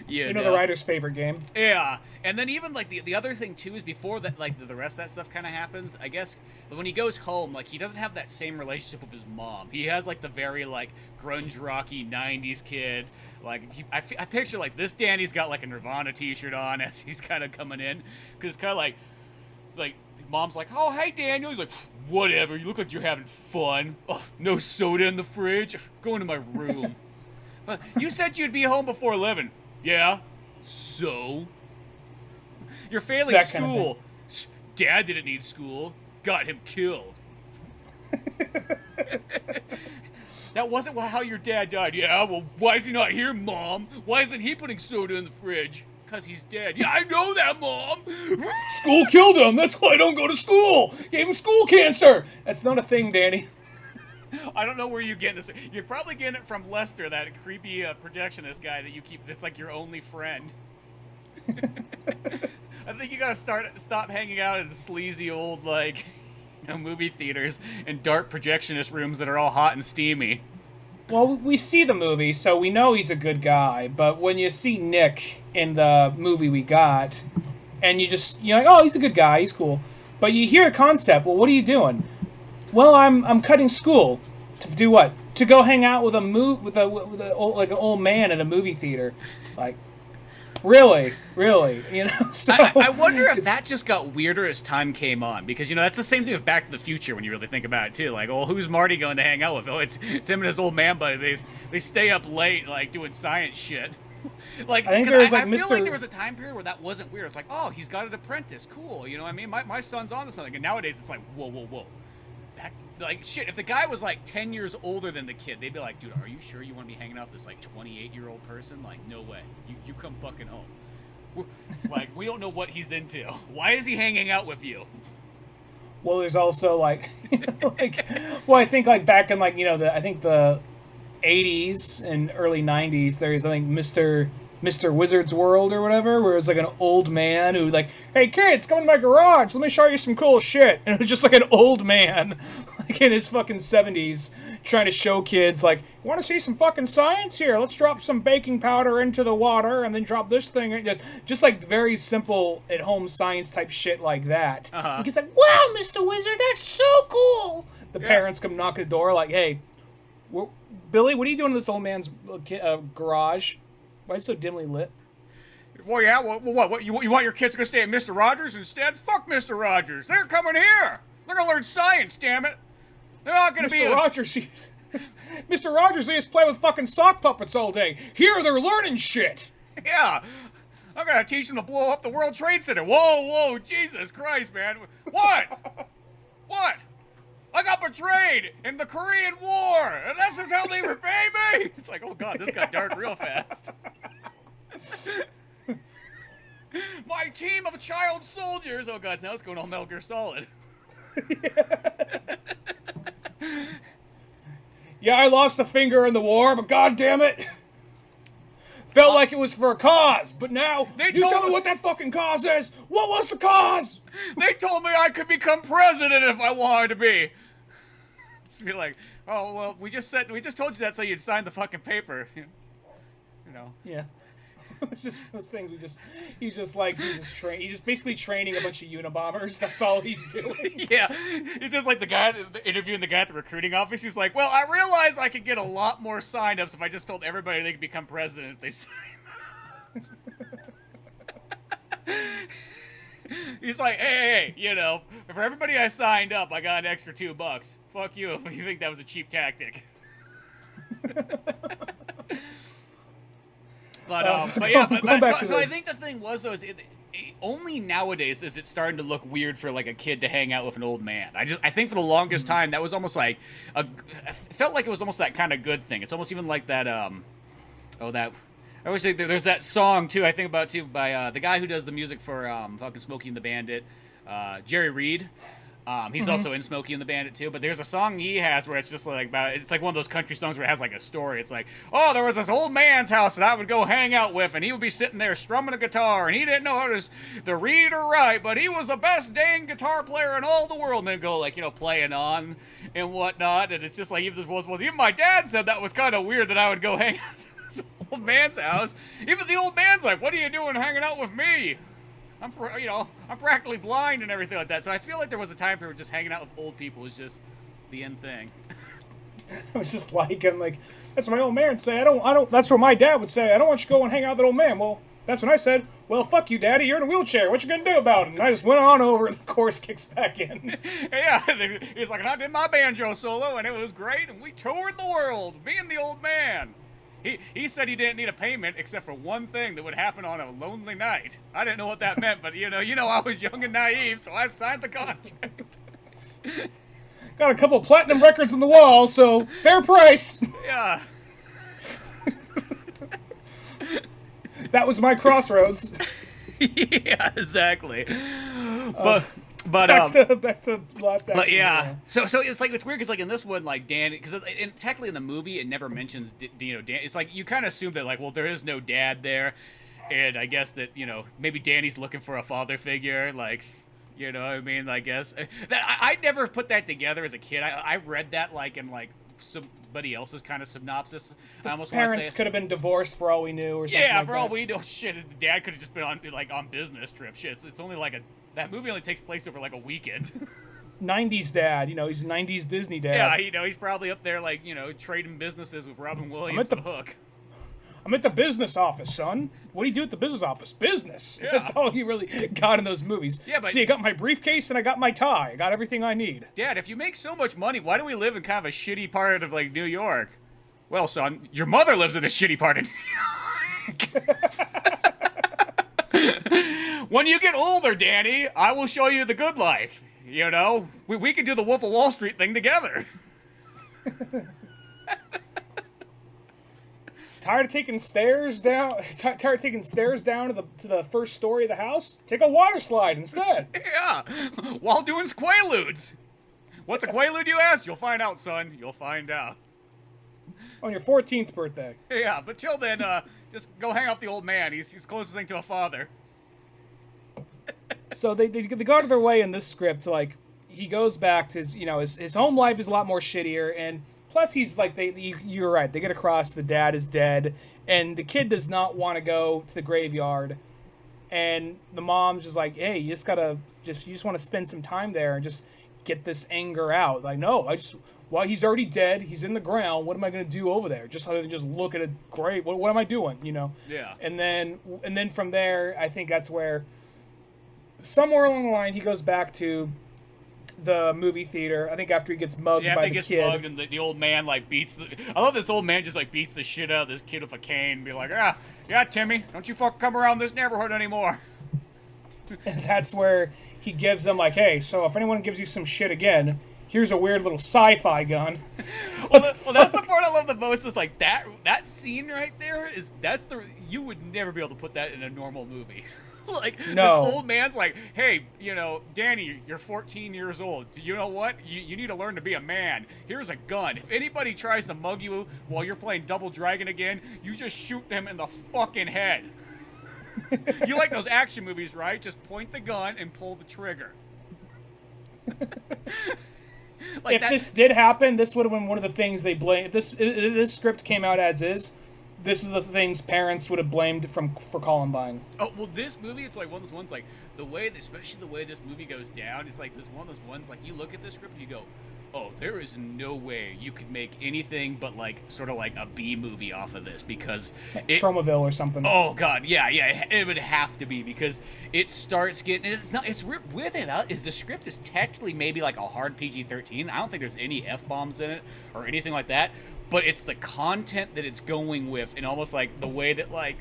You know the writer's favorite game. Yeah. And then even like the other thing too is before that like the rest of that stuff kind of happens, I guess when he goes home, like he doesn't have that same relationship with his mom. He has like the very like grunge rocky 90s kid. Like I picture like this Danny's got like a Nirvana t-shirt on as he's kind of coming in, because it's kind of like mom's like, oh hey Daniel, he's like, whatever, you look like you're having fun. Oh, no soda in the fridge, go into my room. But you said you'd be home before 11. Yeah, so you're failing that school. Kind of Dad didn't need school. Got him killed. That wasn't how your dad died. Yeah, well, why is he not here, Mom? Why isn't he putting soda in the fridge? Because he's dead. Yeah, I know that, Mom. School killed him. That's why I don't go to school. Gave him school cancer. That's not a thing, Danny. I don't know where you're getting this. You're probably getting it from lester, that creepy projectionist guy that you keep. That's like your only friend. I think you gotta stop hanging out in the sleazy old movie theaters and dark projectionist rooms that are all hot and steamy. Well, we see the movie, so we know he's a good guy. But when you see Nick in the movie we got, and you're like, oh, he's a good guy, he's cool. But you hear the concept. Well, what are you doing? Well, I'm cutting school. To do what? To go hang out with an old man at a movie theater, like. Really? So I wonder if that just got weirder as time came on, because that's the same thing with Back to the Future when you really think about it too. Like, oh, who's Marty going to hang out with? Oh, it's him and his old man buddy. They stay up late like doing science shit. Like, I feel like there was a time period where that wasn't weird. It's like, oh, he's got an apprentice, cool. You know what I mean? My son's onto something. And nowadays it's like, whoa. Like, shit, if the guy was like 10 years older than the kid, they'd be like, dude, are you sure you want to be hanging out with this like 28-year-old person? Like, no way. You come fucking home. We don't know what he's into. Why is he hanging out with you? Well, there's also I think like back in I think the 80s and early 90s, there's I think Mr. Wizard's World or whatever, where it was like an old man who like, hey kids, come in my garage, let me show you some cool shit. And it was just like an old man, like in his fucking 70s, trying to show kids like, you want to see some fucking science? Here, let's drop some baking powder into the water and then drop this thing. Just like very simple at home science type shit like that. Uh-huh. And he's like, wow, Mr. Wizard, that's so cool. The parents come knock at the door like, hey, Billy, what are you doing in this old man's garage? Why is it so dimly lit? Well, yeah, what? You want your kids to go stay at Mr. Rogers instead? Fuck Mr. Rogers. They're coming here. They're going to learn science, damn it. They're not going to be... Mr. Rogers, they just play with fucking sock puppets all day. Here, they're learning shit. Yeah. I'm going to teach them to blow up the World Trade Center. Whoa, Jesus Christ, man. What? What? I got betrayed in the Korean War, and this is how they repay me. It's like, oh god, this got dark real fast. My team of child soldiers. Oh god, now it's going all Metal Gear Solid. Yeah, I lost a finger in the war, but god damn it. Felt like it was for a cause, but now you tell me what that fucking cause is. What was the cause? They told me I could become president if I wanted to be. Be like, oh well, we just told you that so you'd sign the fucking paper. You know. Yeah. It's just those things. He's just basically training a bunch of Unabombers. That's all he's doing. Yeah, he's just like the guy interviewing the guy at the recruiting office. He's like, well, I realized I could get a lot more sign-ups if I just told everybody they could become president if they sign. He's like, hey, you know, for everybody I signed up, I got an extra $2. Fuck you if you think that was a cheap tactic. But yeah, so I think the thing was though, only nowadays is it starting to look weird for like a kid to hang out with an old man. I think for the longest time that was almost like it felt like it was almost that kind of good thing. It's almost even like that I always say there's that song too I think about too by the guy who does the music for fucking Smokey and the Bandit, Jerry Reed. He's also in Smokey and the Bandit too, but there's a song he has where it's just like it's like one of those country songs where it has like a story. It's like, oh, there was this old man's house that I would go hang out with, and he would be sitting there strumming a guitar, and he didn't know how to read or write, but he was the best dang guitar player in all the world. And then go like, you know, playing on and whatnot, and it's just like even my dad said that was kind of weird that I would go hang out at this old man's house. Even the old man's like, what are you doing hanging out with me? I'm practically blind and everything like that. So I feel like there was a time period just hanging out with old people was just the end thing. I was just like, that's what my old man say. I don't. That's what my dad would say. I don't want you to go and hang out with that old man. Well, that's when I said, well, fuck you, Daddy. You're in a wheelchair. What you gonna do about it? And I just went on over. The chorus kicks back in. Yeah, he's like, I did my banjo solo and it was great, and we toured the world, me and the old man. He said he didn't need a payment except for one thing that would happen on a lonely night. I didn't know what that meant, but you know, I was young and naive, so I signed the contract. Got a couple platinum records on the wall, so fair price. Yeah. That was my crossroads. Yeah, exactly. But back to live action. But yeah, so it's like it's weird because like in this one like Danny, because technically in the movie it never mentions Dan. It's like you kind of assume that like, well, there is no dad there, and I guess that, you know, maybe Danny's looking for a father figure, like, you know what I mean? I guess that I never put that together as a kid. I read that like in like somebody else's kind of synopsis. I almost parents could have been divorced for all we knew, or something. Yeah, like for that. all we know, shit. The dad could have just been on business trip. Shit, it's only like that movie only takes place over like a weekend. 90s dad, you know, he's 90s Disney dad. Yeah, you know, he's probably up there like, you know, trading businesses with Robin Williams. The Hook. I'm at the business office, son. What do you do at the business office? Business. Yeah. That's all you really got in those movies. Yeah, but see, I got my briefcase and I got my tie. I got everything I need. Dad, if you make so much money, why do we live in kind of a shitty part of like New York? Well, son, your mother lives in a shitty part of New York. When you get older, Danny, I will show you the good life. You know, we can do the Wolf of Wall Street thing together. Tired of taking stairs down? Tired of taking stairs down to the first story of the house? Take a water slide instead. Yeah, while doing Quaaludes. What's a Quaalude, you ask? You'll find out, son. You'll find out. On your 14th birthday. Yeah, but till then, just go hang out with the old man. He's closest thing to a father. So they go out of their way in this script. Like, he goes back to his home life is a lot more shittier, and plus he's like you're right. They get across the dad is dead, and the kid does not want to go to the graveyard, and the mom's just like, hey, you just want to spend some time there and just get this anger out. Like, no, well, he's already dead. He's in the ground. What am I going to do over there? Just look at a grave. What am I doing? You know? Yeah. And then from there, I think that's where somewhere along the line he goes back to the movie theater. I think after he gets mugged by the kid. Yeah, after he gets mugged and the old man like beats. I love this old man just like beats the shit out of this kid with a cane. And be like, yeah, Timmy, don't you fucking come around this neighborhood anymore. And that's where he gives them like, hey, so if anyone gives you some shit again, here's a weird little sci-fi gun. well, that's the part I love the most. Is like that scene right there. You would never be able to put that in a normal movie. Like, No. this old man's like, hey, Danny, you're 14 years old. You know what? You need to learn to be a man. Here's a gun. If anybody tries to mug you while you're playing Double Dragon again, you just shoot them in the fucking head. You like those action movies, right? Just point the gun and pull the trigger. If this did happen, this would have been one of the things they blamed. If this script came out as is, this is the things parents would have blamed for Columbine. Oh, well, this movie, it's like one of those ones, like, especially the way this movie goes down, it's like this one of those ones, like, you look at this script and you go, oh, there is no way you could make anything but, like, sort of like a B movie off of this, because... Tromaville or something. Oh, God, yeah, it would have to be, because it starts getting... with it, is the script is technically maybe, like, a hard PG-13. I don't think there's any F-bombs in it or anything like that, but it's the content that it's going with, and almost, like, the way that, like...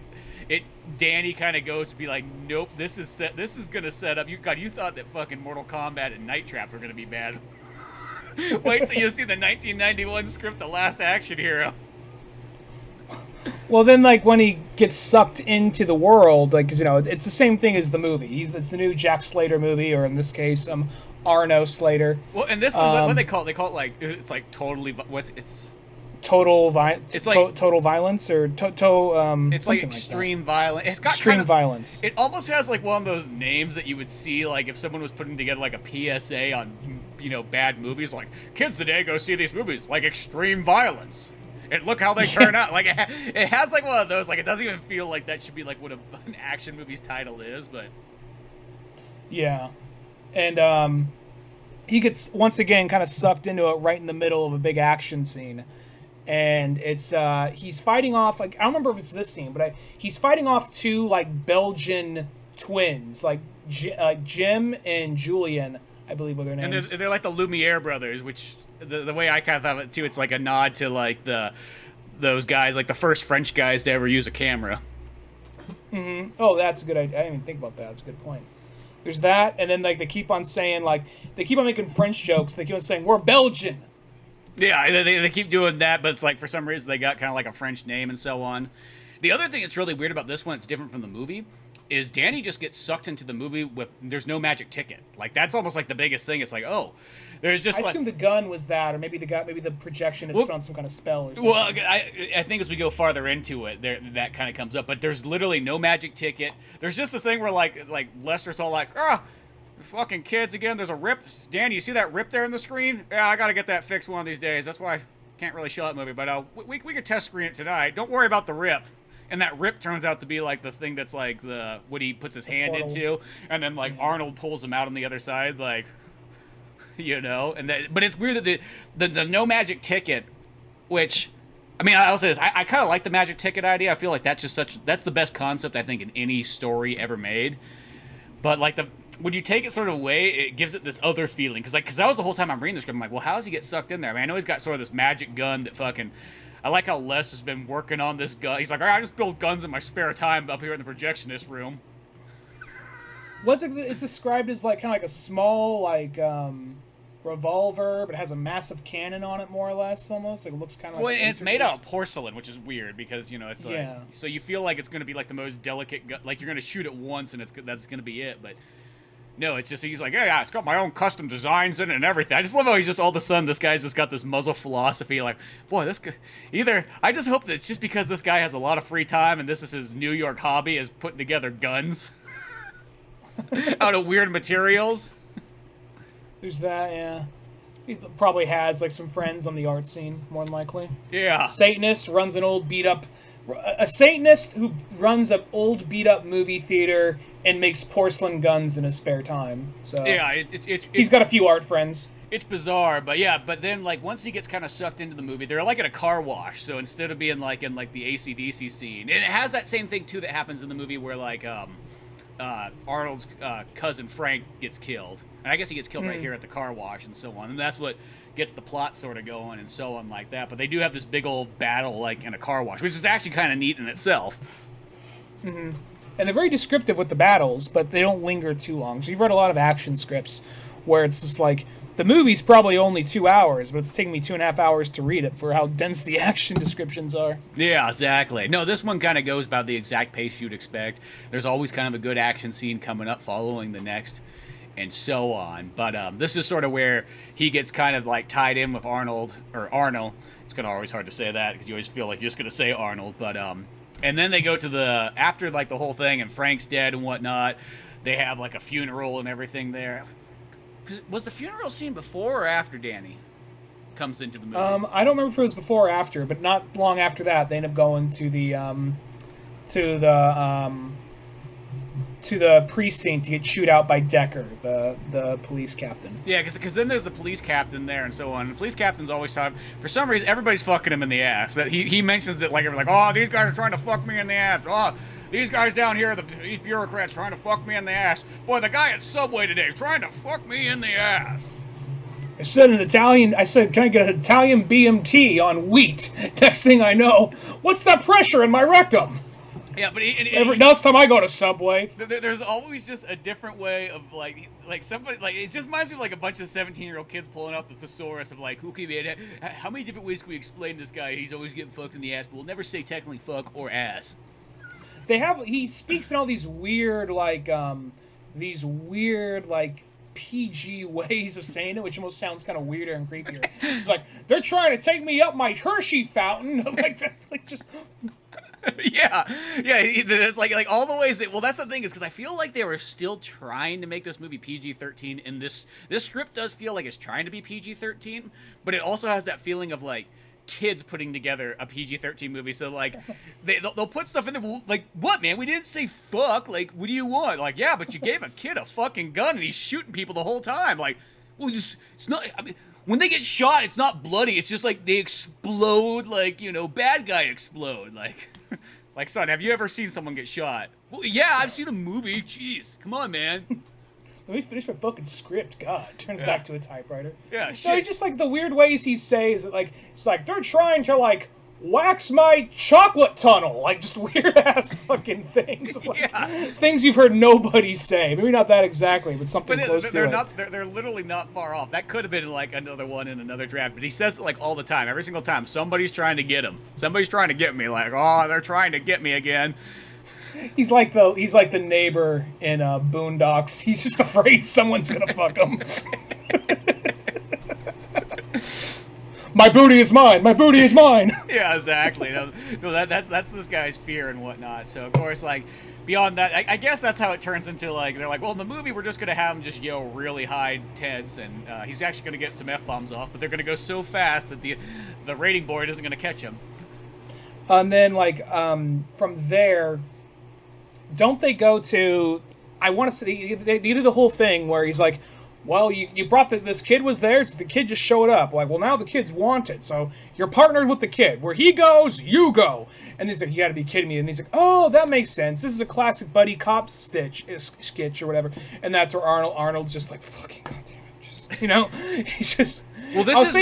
Danny kind of goes to be like, nope, this is gonna set up... You thought that fucking Mortal Kombat and Night Trap were gonna be bad. Wait till you see the 1991 script, The Last Action Hero. Well, then, like, when he gets sucked into the world, like, 'cause, it's the same thing as the movie. It's the new Jack Slater movie, or in this case, Arno Slater. Well, and this one, what they call it? They call it, like, it's like totally... It's total violence, or it's like extreme violence. It's got extreme violence. It almost has like one of those names that you would see like if someone was putting together like a PSA on bad movies, like kids today go see these movies like extreme violence, and look how they turn out. Like it has like one of those. Like it doesn't even feel like that should be like what an action movie's title is, but yeah, and he gets once again kind of sucked into it right in the middle of a big action scene. And it's he's fighting off, like, I don't remember if it's this scene, but he's fighting off two like Belgian twins, like Jim and Julian, I believe are their names. And they're like the Lumiere brothers, which the way I kind of thought of it too, it's like a nod to like those guys, like the first French guys to ever use a camera. Mm-hmm. Oh, that's a good idea. I didn't even think about that. That's a good point. There's that, and then like they keep on saying, like, they keep on making French jokes. They keep on saying, we're Belgian. Yeah, they keep doing that, but it's like for some reason they got kind of like a French name and so on. The other thing that's really weird about this one, it's different from the movie, is Danny just gets sucked into the movie there's no magic ticket. Like that's almost like the biggest thing. It's like, oh, there's just. I assume the gun was that, or maybe the projection is put on some kind of spell or something. Well, I think as we go farther into it, that kind of comes up. But there's literally no magic ticket. There's just this thing where like Lester's all like, fucking kids again, there's a rip. Danny, you see that rip there in the screen? Yeah, I gotta get that fixed one of these days. That's why I can't really show that movie, but we could test screen it tonight. Don't worry about the rip. And that rip turns out to be like the thing that's like what he puts his hand into, and then like Arnold pulls him out on the other side, like, but it's weird that the no magic ticket, which, I mean, I'll say this, I kind of like the magic ticket idea. I feel like that's the best concept I think in any story ever made. But like when you take it sort of away, it gives it this other feeling. Because that was the whole time I'm reading this script. I'm like, well, how does he get sucked in there? I mean, I know he's got sort of this magic gun that fucking... I like how Les has been working on this gun. He's like, all right, I just build guns in my spare time up here in the projectionist room. It's described as like kind of like a small like revolver, but it has a massive cannon on it, more or less, almost. Like it looks kind of like... Well, and it's made out of porcelain, which is weird because, it's like... Yeah. So you feel like it's going to be like the most delicate gun. Like you're going to shoot it once and that's going to be it, but... No, it's just, he's like, yeah, it's got my own custom designs in it and everything. I just love how he's just, all of a sudden, this guy's just got this muzzle philosophy, like, boy, this guy, I just hope that it's just because this guy has a lot of free time and this is his New York hobby, is putting together guns out of weird materials. There's that, yeah. He probably has, like, some friends on the art scene, more than likely. Yeah. Satanist runs an old beat-up... A Satanist who runs an old beat-up movie theater and makes porcelain guns in his spare time. So yeah, he's got a few art friends. It's bizarre, but yeah, but then like once he gets kind of sucked into the movie, they're like at a car wash. So instead of being like in like the AC/DC scene, and it has that same thing too that happens in the movie where like Arnold's cousin Frank gets killed, and I guess he gets killed right here at the car wash and so on, and that's what gets the plot sort of going and so on like that. But they do have this big old battle like in a car wash, which is actually kind of neat in itself. Mm-hmm. And they're very descriptive with the battles, but they don't linger too long. So you've read a lot of action scripts where it's just like The movie's probably only 2 hours, but it's taking me 2.5 hours to read it for how dense the action descriptions are. Yeah, exactly. No, this one kind of goes about the exact pace you'd expect. There's always kind of a good action scene coming up following the next, and so on. But this is sort of where he gets kind of like tied in with Arnold. It's kind of always hard to say that because you always feel like you're just going to say Arnold. But and then they go to after like the whole thing and Frank's dead and whatnot, they have like a funeral and everything there. Was the funeral scene before or after Danny comes into the movie? I don't remember if it was before or after, but not long after that, they end up going to the precinct to get chewed out by Decker, the police captain. Yeah, because then there's the police captain there and so on. The police captain's always talking. For some reason, everybody's fucking him in the ass. That he mentions it like oh, these guys are trying to fuck me in the ass. Oh, these guys down here, these bureaucrats trying to fuck me in the ass. Boy, the guy at Subway today is trying to fuck me in the ass. I said, can I get an Italian BMT on wheat? Next thing I know, what's that pressure in my rectum? Yeah, but next time I go to Subway, there's always just a different way of like somebody like it just reminds me of like a bunch of 17-year-old kids pulling out the thesaurus of like, okay, man, how many different ways can we explain this guy? He's always getting fucked in the ass, but we'll never say technically fuck or ass. He speaks in all these weird PG ways of saying it, which almost sounds kind of weirder and creepier. It's like, they're trying to take me up my Hershey fountain. Yeah, it's like all the ways that. Well, that's the thing is because I feel like they were still trying to make this movie PG-13, and this script does feel like it's trying to be PG-13, but it also has that feeling of like kids putting together a PG-13 movie. So like they'll put stuff in there like, what, man, we didn't say fuck, like, what do you want? Like, yeah, but you gave a kid a fucking gun and he's shooting people the whole time. Like, well, it's not, I mean, when they get shot, it's not bloody, it's just like they explode, like, you know, bad guy explode. Like son, have you ever seen someone get shot? Well, yeah, I've seen a movie. Jeez, come on, man. Let me finish my fucking script. God, turns back to a typewriter. Yeah, shit. No, just like the weird ways he says it. Like, it's like they're trying to like wax my chocolate tunnel. Like just weird ass fucking things. Like, things you've heard nobody say. Maybe not that exactly, but something close to it. They're literally not far off. That could have been like another one in another draft. But he says it like all the time, every single time. Somebody's trying to get him. Somebody's trying to get me. Like, oh, they're trying to get me again. He's like the neighbor in Boondocks. He's just afraid someone's gonna fuck him. My booty is mine. My booty is mine. Yeah, exactly. No, that's this guy's fear and whatnot. So of course, like beyond that, I guess that's how it turns into like they're like, well, in the movie we're just gonna have him just yell really high teds, and he's actually gonna get some F-bombs off, but they're gonna go so fast that the rating board isn't gonna catch him. And then like from there. Don't they go to? I want to say they do the whole thing where he's like, "Well, you brought this kid was there. So the kid just showed up. Like, well, now the kid's wanted, so you're partnered with the kid. Where he goes, you go." And he's like, "You got to be kidding me!" And he's like, "Oh, that makes sense. This is a classic buddy cop sketch or whatever." And that's where Arnold's just like, "Fucking goddamn it!" Just, you know, he's just. Well, this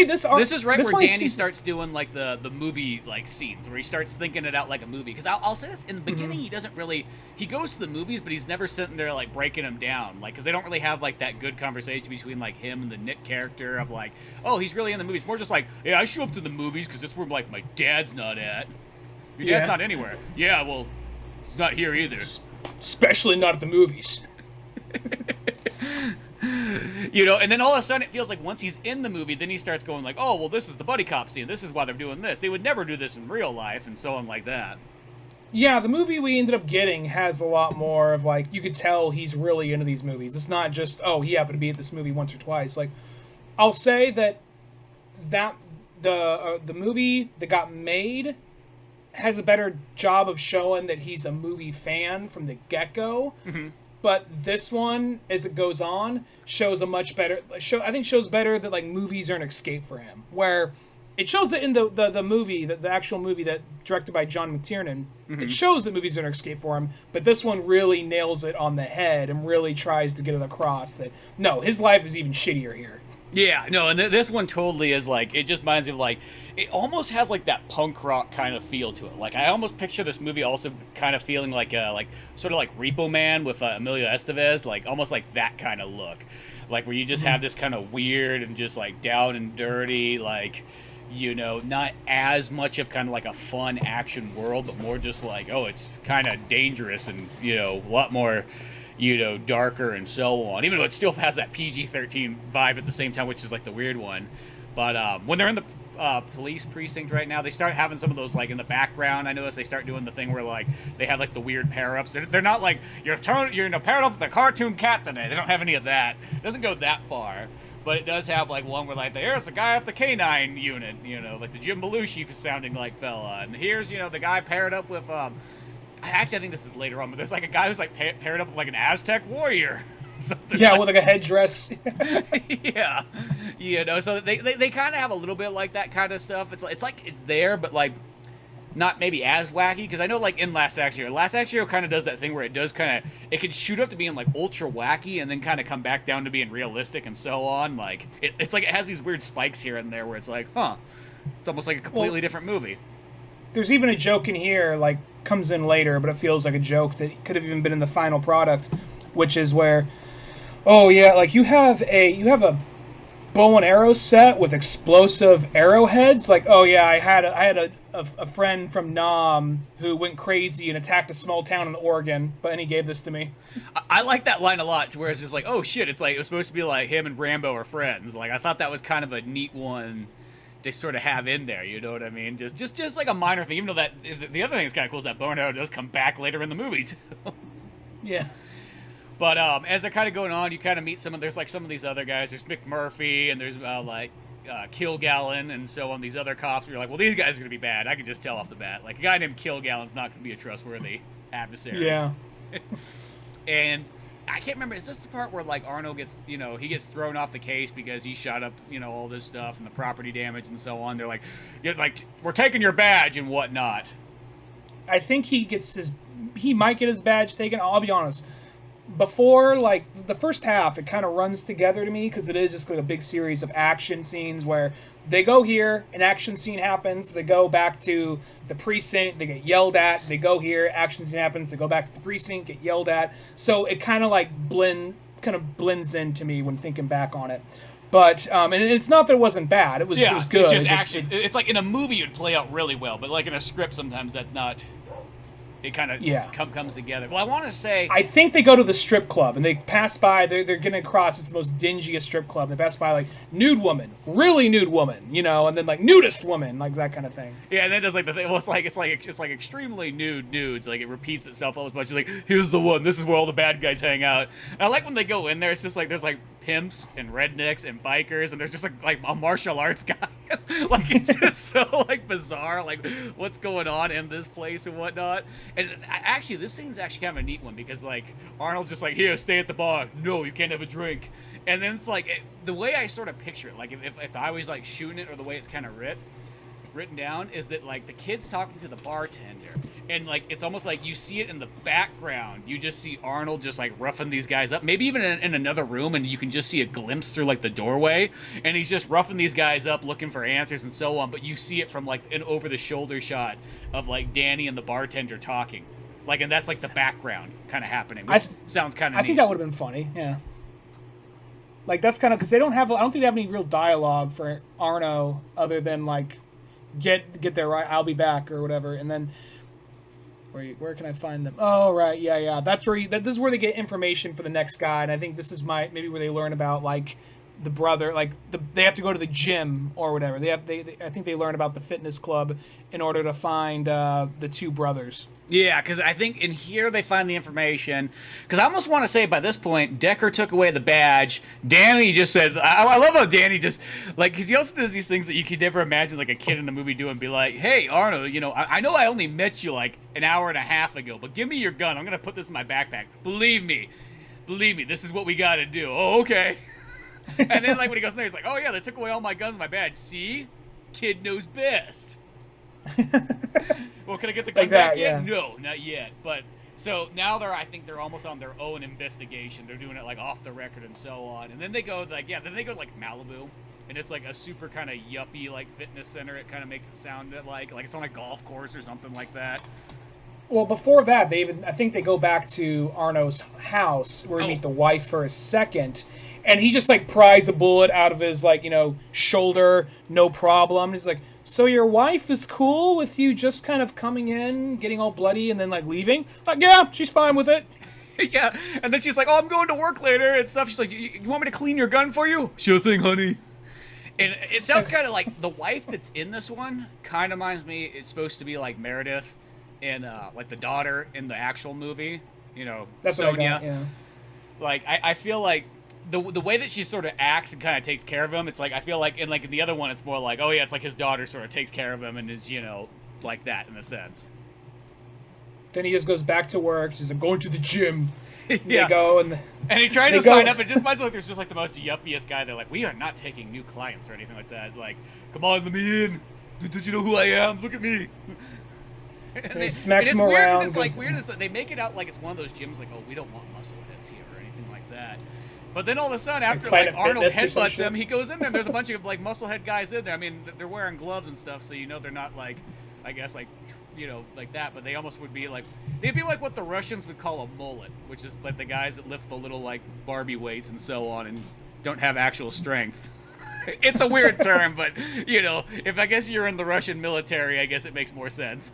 is right where Danny starts doing like the movie like scenes where he starts thinking it out like a movie. Because I'll say this in the beginning, he doesn't really. He goes to the movies, but he's never sitting there like breaking them down, like because they don't really have like that good conversation between like him and the Nick character of like, oh, he's really in the movies. More just like, yeah, I show up to the movies because that's where like my dad's not at. Your dad's not anywhere. Yeah, well, he's not here either. Especially not at the movies. You know, and then all of a sudden it feels like once he's in the movie, then he starts going like, oh, well, this is the buddy cop scene. This is why they're doing this. They would never do this in real life, and so on like that. Yeah, the movie we ended up getting has a lot more of like, you could tell he's really into these movies. It's not just, oh, he happened to be at this movie once or twice. Like, I'll say that the movie that got made has a better job of showing that he's a movie fan from the get-go. Mm-hmm. But this one, as it goes on, shows a much better. I think shows better that like movies are an escape for him. Where it shows that in the movie, the actual movie that directed by John McTiernan, it shows that movies are an escape for him. But this one really nails it on the head and really tries to get it across that no, his life is even shittier here. Yeah, no, and this one totally is like, it just reminds me of like, it almost has like that punk rock kind of feel to it. Like I almost picture this movie also kind of feeling like sort of like Repo Man with Emilio Estevez, like almost like that kind of look. like where you just have this kind of weird and just like down and dirty, like, you know, not as much of kind of like a fun action world, but more just like, oh, it's kind of dangerous and, you know, a lot more, you know, darker and so on, even though it still has that PG-13 vibe at the same time, which is like the weird one. But when they're in the police precinct right now, they start having some of those like in the background. I notice they start doing the thing where like they have like the weird pair-ups. They're not like you're paired up with a cartoon cat today. They don't have any of that. It doesn't go that far, but it does have like one where like there's the guy off the K9 unit, you know, like the Jim Belushi sounding like fella, and here's, you know, the guy paired up with I think this is later on, but there's like a guy who's like paired up with like an Aztec warrior. Yeah, with like a headdress. Yeah, you know, so they kind of have a little bit like that kind of stuff. It's like it's there, but like not maybe as wacky, because I know like in Last Action Hero kind of does that thing where it does kind of, it can shoot up to being like ultra wacky and then kind of come back down to being realistic and so on. Like it's like it has these weird spikes here and there where it's like, huh, it's almost like a completely different movie. There's even a joke in here, like comes in later, but it feels like a joke that could have even been in the final product, which is where, oh yeah, like you have a bow and arrow set with explosive arrowheads. Like, oh yeah, I had a friend from Nam who went crazy and attacked a small town in Oregon, and he gave this to me. I like that line a lot, where it's just like, oh shit, it's like it was supposed to be like him and Rambo are friends. Like I thought that was kind of a neat one to sort of have in there, you know what I mean? Just like a minor thing, even though that the other thing that's kind of cool is that bow and arrow does come back later in the movie too. Yeah. But as they're kind of going on, you kind of meet some of these other guys. There's McMurphy and there's Kilgallen and so on. These other cops. You're like, well, these guys are gonna be bad. I can just tell off the bat. Like a guy named Kilgallen's not gonna be a trustworthy adversary. Yeah. And I can't remember. Is this the part where like Arnold gets, you know, he gets thrown off the case because he shot up, you know, all this stuff and the property damage and so on? They're like, yeah, like we're taking your badge and whatnot. I think he might get his badge taken. I'll be honest. Before, like, the first half, it kind of runs together to me because it is just like a big series of action scenes where they go here, an action scene happens, they go back to the precinct, they get yelled at, they go here, action scene happens, they go back to the precinct, get yelled at. So it kind of like blends into me when thinking back on it. But and it's not that it wasn't bad. It was good. It's just action. It's like in a movie it'd play out really well, but like in a script sometimes that's not. It kind of comes together. Well, I want to say... I think they go to the strip club, and they pass by... They're getting across. It's the most dingiest strip club. They pass by, like, nude woman. Really nude woman, you know? And then, like, nudist woman. Like, that kind of thing. Yeah, and then does, like, the thing... Well, it's like extremely nudes. Like, it repeats itself all as much. It's like, here's the one. This is where all the bad guys hang out. And I like when they go in there. It's just, like, there's, like, pimps and rednecks and bikers, and there's just, like a martial arts guy. Like, it's just so, like, bizarre. Like, what's going on in this place and whatnot. And actually, this scene's actually kind of a neat one because, like, Arnold's just like, here, stay at the bar. No, you can't have a drink. And then it's like, the way I sort of picture it, like, if I was, like, shooting it or the way it's kind of written down, is that, like, the kid's talking to the bartender. And, like, it's almost like you see it in the background. You just see Arnold just, like, roughing these guys up. Maybe even in another room, and you can just see a glimpse through, like, the doorway. And he's just roughing these guys up, looking for answers and so on. But you see it from, like, an over-the-shoulder shot of, like, Danny and the bartender talking. Like, and that's, like, the background kind of happening, which sounds kind of neat. I think that would have been funny, yeah. Like, that's kind of... Because they don't have... I don't think they have any real dialogue for Arno other than, like, get there, right? I'll be back, or whatever. And then... Where can I find them? Oh, right, yeah. That's where this is where they get information for the next guy, and I think this is maybe where they learn about, like, the brother, like, they have to go to the gym or whatever. I think they learn about the fitness club in order to find the two brothers. Yeah, because I think in here they find the information. Because I almost want to say by this point, Decker took away the badge. Danny just said, I love how Danny just, like, because he also does these things that you could never imagine, like, a kid in a movie doing, be like, hey, Arnold, you know I know I only met you, like, an hour and a half ago, but give me your gun. I'm going to put this in my backpack. Believe me, this is what we got to do. Oh, okay. And then, like, when he goes in there, he's like, oh, yeah, they took away all my guns and my badge. See? Kid knows best. Well, can I get the gun back in? No, not yet. But so now I think they're almost on their own investigation. They're doing it like off the record and so on. And then they go like Malibu, and it's like a super kind of yuppie like fitness center. It kind of makes it sound like it's on a golf course or something like that. Well, before that, I think they go back to Arno's house where we meet the wife for a second, and he just like pries a bullet out of his like shoulder, no problem. He's like, "So your wife is cool with you just kind of coming in, getting all bloody, and then like leaving?" Like, yeah, she's fine with it. Yeah, and then she's like, "Oh, I'm going to work later and stuff." She's like, "You want me to clean your gun for you?" "Sure thing, honey." And it sounds kind of like the wife that's in this one kind of reminds me. It's supposed to be like Meredith. And like the daughter in the actual movie, That's Sonia. what I got, yeah. Like I feel like the way that she sort of acts and kind of takes care of him, it's like I feel like in the other one, it's more like, oh yeah, it's like his daughter sort of takes care of him and is like that in a sense. Then he just goes back to work. She's like, going to the gym. Yeah. They go and he tries to sign up. It just reminds me like there's just like the most yuppiest guy. They're like, we are not taking new clients or anything like that. Like, come on, let me in. Did you know who I am? Look at me. And he smacks him around. It's like weird. They make it out like it's one of those gyms, like, oh, we don't want muscleheads here or anything like that. But then all of a sudden, after like Arnold headbutts them, he goes in there. And there's a bunch of like musclehead guys in there. I mean, they're wearing gloves and stuff, so they're not like, I guess like, like that. But they almost would be like, they'd be like what the Russians would call a mullet, which is like the guys that lift the little like Barbie weights and so on and don't have actual strength. It's a weird term, but if I guess you're in the Russian military, I guess it makes more sense.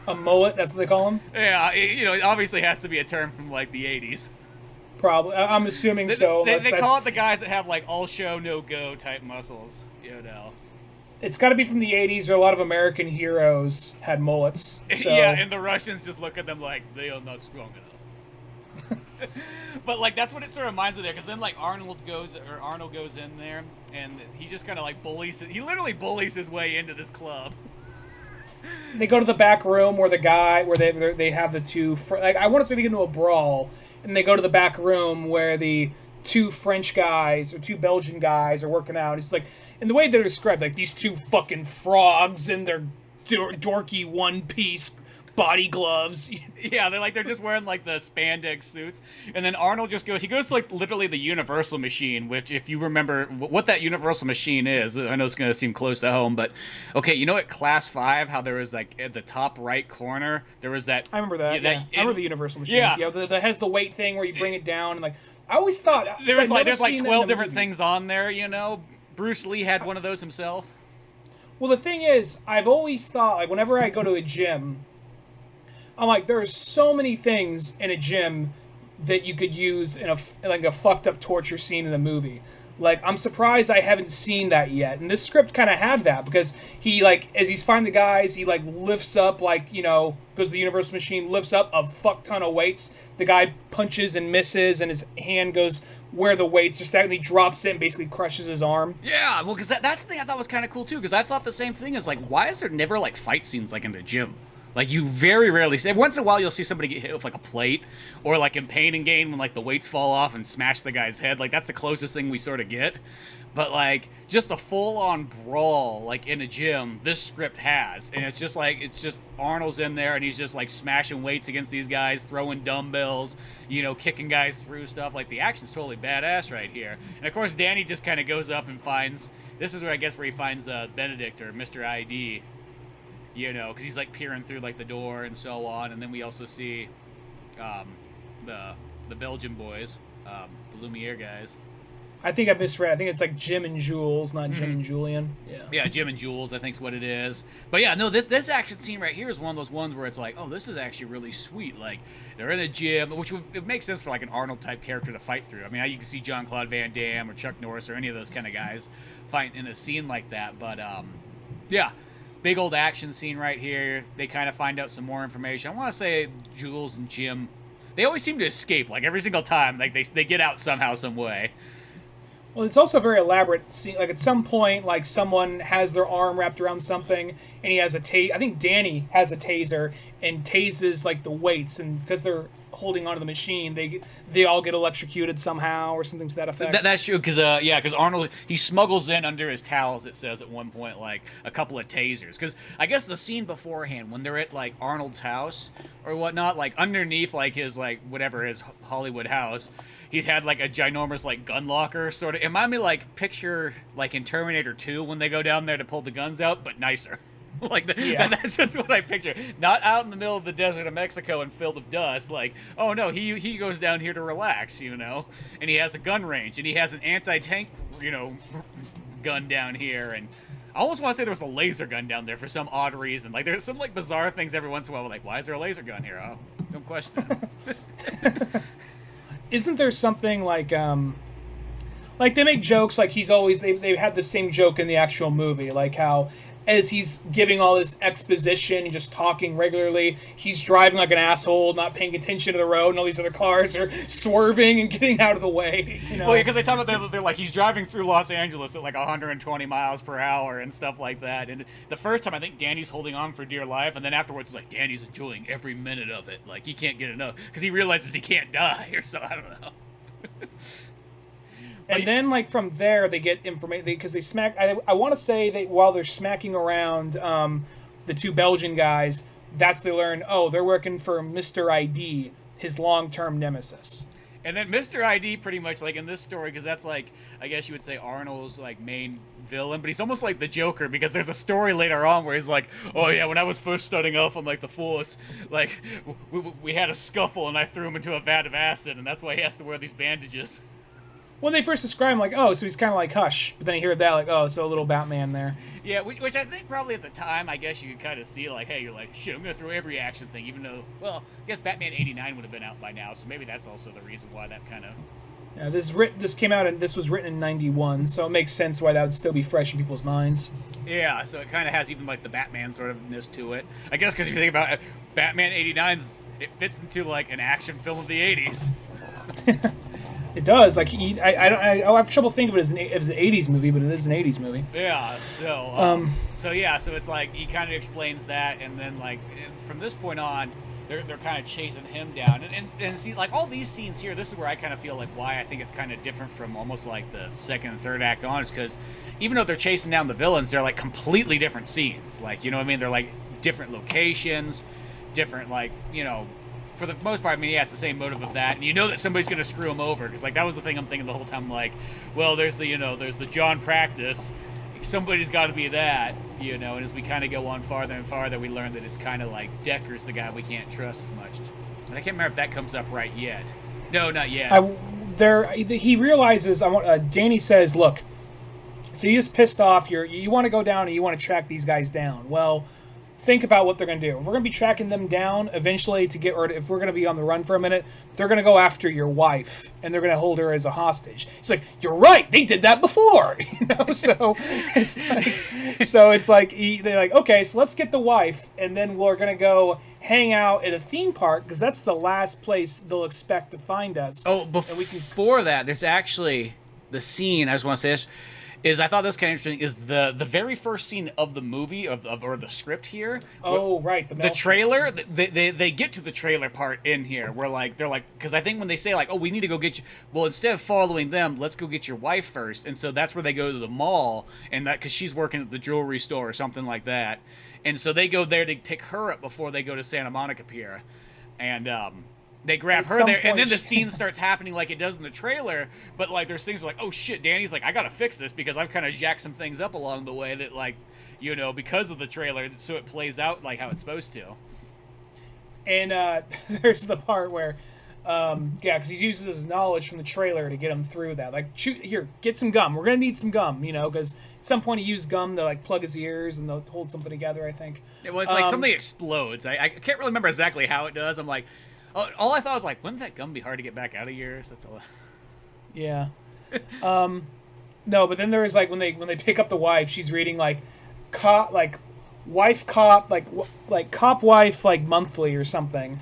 A mullet, that's what they call him? Yeah, it obviously has to be a term from, like, the 80s. Probably. I'm assuming so. They call it the guys that have, like, all show, no go type muscles, It's got to be from the 80s where a lot of American heroes had mullets. So. Yeah, and the Russians just look at them like, they are not strong enough. But, like, that's what it sort of reminds me there, because then, like, Arnold goes in there, and he just kind of, like, he literally bullies his way into this club. They go to the back room where they have the two I want to say they get into a brawl, and they go to the back room where the two French guys or two Belgian guys are working out. It's like, and the way they're described, like these two fucking frogs in their dorky one-piece body gloves. Yeah, they're just wearing like the spandex suits, and then Arnold he goes to like literally the Universal Machine, which if you remember what that Universal Machine is, I know it's gonna seem close to home, but okay, at Class 5 how there was like at the top right corner there was that. I remember that. I remember the Universal Machine. Yeah, that has the weight thing where you bring it down and like I always thought there's like 12 different things on there. Bruce Lee had one of those himself. Well, the thing is, I've always thought like whenever I go to a gym, I'm like, there are so many things in a gym that you could use in a fucked up torture scene in a movie. Like, I'm surprised I haven't seen that yet. And this script kind of had that because he, like, as he's fighting the guys, he, like, lifts up, like, goes to the Universal Machine, lifts up a fuck ton of weights. The guy punches and misses, and his hand goes where the weights are stacked, and he drops it and basically crushes his arm. Yeah, well, because that's the thing I thought was kind of cool, too, because I thought the same thing is, like, why is there never, like, fight scenes, like, in the gym? Like, you very rarely see... Once in a while, you'll see somebody get hit with, like, a plate. Or, like, in Pain and Gain, when, like, the weights fall off and smash the guy's head. Like, that's the closest thing we sort of get. But, like, just a full-on brawl, like, in a gym, this script has. And it's just, Arnold's in there, and he's just, like, smashing weights against these guys, throwing dumbbells, kicking guys through stuff. Like, the action's totally badass right here. And, of course, Danny just kind of goes up and finds... This is where, I guess, where he finds Benedict, or Mr. ID... because he's like peering through like the door and so on, and then we also see the Belgian boys, the Lumiere guys. I think I misread. I think it's like Jim and Jules, not Jim and Julian. Yeah, Jim and Jules, I think's what it is. But yeah, no, this action scene right here is one of those ones where it's like, oh, this is actually really sweet. Like, they're in a gym, which it makes sense for like an Arnold type character to fight through. I mean, you can see Jean-Claude Van Damme or Chuck Norris or any of those kind of guys fighting in a scene like that. But yeah. Big old action scene right here. They kind of find out some more information. I want to say Jules and Jim, they always seem to escape, like every single time. Like they get out somehow, some way. Well, it's also a very elaborate scene. Like at some point, like someone has their arm wrapped around something, and he has a I think Danny has a taser and tases like the weights, and because they're holding onto the machine, they all get electrocuted somehow or something to that effect. That's true, because Arnold, he smuggles in under his towels, it says at one point, like a couple of tasers. Because I guess the scene beforehand, when they're at like Arnold's house or whatnot, like underneath like his like whatever his Hollywood house, he's had like a ginormous like gun locker sort of. It reminded me like picture like in Terminator 2 when they go down there to pull the guns out, but nicer. Like, Yeah. that's just what I picture. Not out in the middle of the desert of Mexico and filled with dust. Like, oh no, he goes down here to relax, you know? And he has a gun range, and he has an anti-tank, you know, gun down here, and I almost want to say there was a laser gun down there for some odd reason. Like, there's some, like, bizarre things every once in a while. Like, why is there a laser gun here? Oh, don't question it. Isn't there something like they make jokes like he's always they had the same joke in the actual movie, like how as he's giving all this exposition and just talking regularly, he's driving like an asshole, not paying attention to the road, and all these other cars are swerving and getting out of the way. You know? Well, because they talk about they're like he's driving through Los Angeles at like 120 miles per hour and stuff like that. And the first time I think Danny's holding on for dear life, and then afterwards it's like Danny's enjoying every minute of it. Like he can't get enough because he realizes he can't die or so. I don't know. And then, like, from there, they get information, because they smack, I want to say that while they're smacking around the two Belgian guys, that's they learn, oh, they're working for Mr. ID, his long-term nemesis. And then Mr. ID pretty much, like, in this story, because that's, like, I guess you would say Arnold's, like, main villain, but he's almost like the Joker, because there's a story later on where he's like, oh, yeah, when I was first starting off on, like, the Force, like, we had a scuffle, and I threw him into a vat of acid, and that's why he has to wear these bandages. When they first describe him, like, oh, so he's kind of like Hush. But then you hear that, like, oh, so a little Batman there. Yeah, which I think probably at the time, I guess you could kind of see, like, hey, you're like, shit, I'm going to throw every action thing, even though, well, I guess Batman 89 would have been out by now, so maybe that's also the reason why that kind of... Yeah, this came out, and this was written in 91, so it makes sense why that would still be fresh in people's minds. Yeah, so it kind of has even, like, the Batman sort of-ness to it. I guess because if you think about it, Batman 89's, it fits into, like, an action film of the 80s. It does. Like I have trouble thinking of it as an '80s movie, but it is an '80s movie. Yeah. So it's like he kind of explains that, and then like from this point on, they're kind of chasing him down, and see like all these scenes here. This is where I kind of feel like why I think it's kind of different from almost like the second and third act on, is because even though they're chasing down the villains, they're like completely different scenes. Like you know what I mean? They're like different locations, different like you know. For the most part, I mean, yeah, it's the same motive of that, and you know that somebody's gonna screw him over, because like that was the thing I'm thinking the whole time. Like, well, there's the John Practice, somebody's got to be that, you know. And as we kind of go on farther and farther, we learn that it's kind of like Decker's the guy we can't trust as much. And I can't remember if that comes up right yet. No, not yet. He realizes. Danny says, "Look, so you're just pissed off. You want to go down and you want to track these guys down. Well." Think about what they're going to do. If we're going to be tracking them down eventually if we're going to be on the run for a minute, they're going to go after your wife and they're going to hold her as a hostage. It's like, you're right. They did that before, you know? So it's like, they're like, okay, so let's get the wife and then we're going to go hang out at a theme park because that's the last place they'll expect to find us. Oh, before that, there's actually the scene, I just want to say this, I thought this kind of interesting is the very first scene of the movie or the script here. Oh, right. The trailer, they get to the trailer part in here where like they're like, because I think when they say like, oh, we need to go get you, well, instead of following them, let's go get your wife first. And so that's where they go to the mall, and that because she's working at the jewelry store or something like that. And so they go there to pick her up before they go to Santa Monica Pier. And they grab her there, and then the scene starts happening like it does in the trailer, but like there's things like, oh shit, Danny's like, I gotta fix this because I've kind of jacked some things up along the way that like, you know, because of the trailer, so it plays out like how it's supposed to. And there's the part where, because he uses his knowledge from the trailer to get him through that. Like, here, get some gum. We're gonna need some gum, you know, because at some point he used gum to like plug his ears and they'll hold something together. I think. Well, it's like something explodes. I can't really remember exactly how it does. I'm like. All I thought was like, wouldn't that gum be hard to get back out of yours? That's all. Yeah. No, but then there is like when they pick up the wife, she's reading like cop like wife cop like cop wife like monthly or something,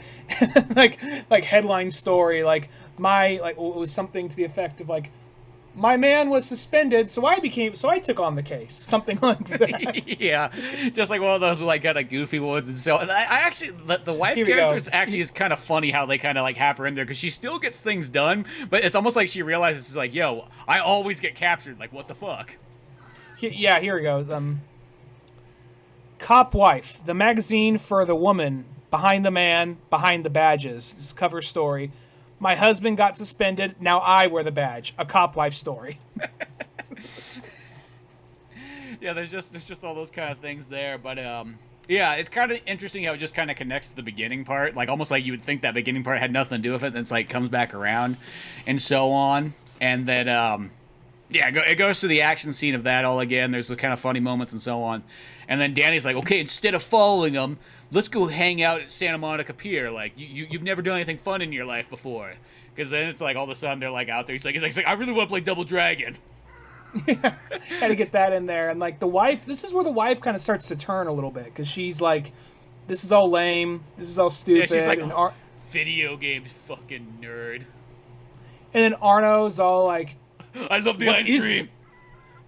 like headline story like it was something to the effect of like. My man was suspended, so I took on the case. Something like that. Yeah, just like one of those like kind of goofy ones. And so, and I actually, the wife character actually is kind of funny how they kind of like have her in there because she still gets things done, but it's almost like she realizes it's like, yo, I always get captured. Like, what the fuck? Yeah, here we go. Cop Wife, the magazine for the woman behind the man, behind the badges. This cover story. My husband got suspended. Now I wear the badge. A cop wife story. Yeah, there's just all those kind of things there, but yeah, it's kind of interesting how it just kind of connects to the beginning part, like almost like you would think that beginning part had nothing to do with it, and it's like comes back around, and so on, and then yeah, it goes through the action scene of that all again. There's the kind of funny moments and so on, and then Danny's like, okay, instead of following them, let's go hang out at Santa Monica Pier. Like you've never done anything fun in your life before, because then it's like all of a sudden they're like out there. He's like, I really want to play Double Dragon. Yeah, had to get that in there. And like the wife, this is where the wife kind of starts to turn a little bit, because she's like, this is all lame, this is all stupid. Yeah, she's like, and video games fucking nerd. And then Arno's all like, I love the ice cream.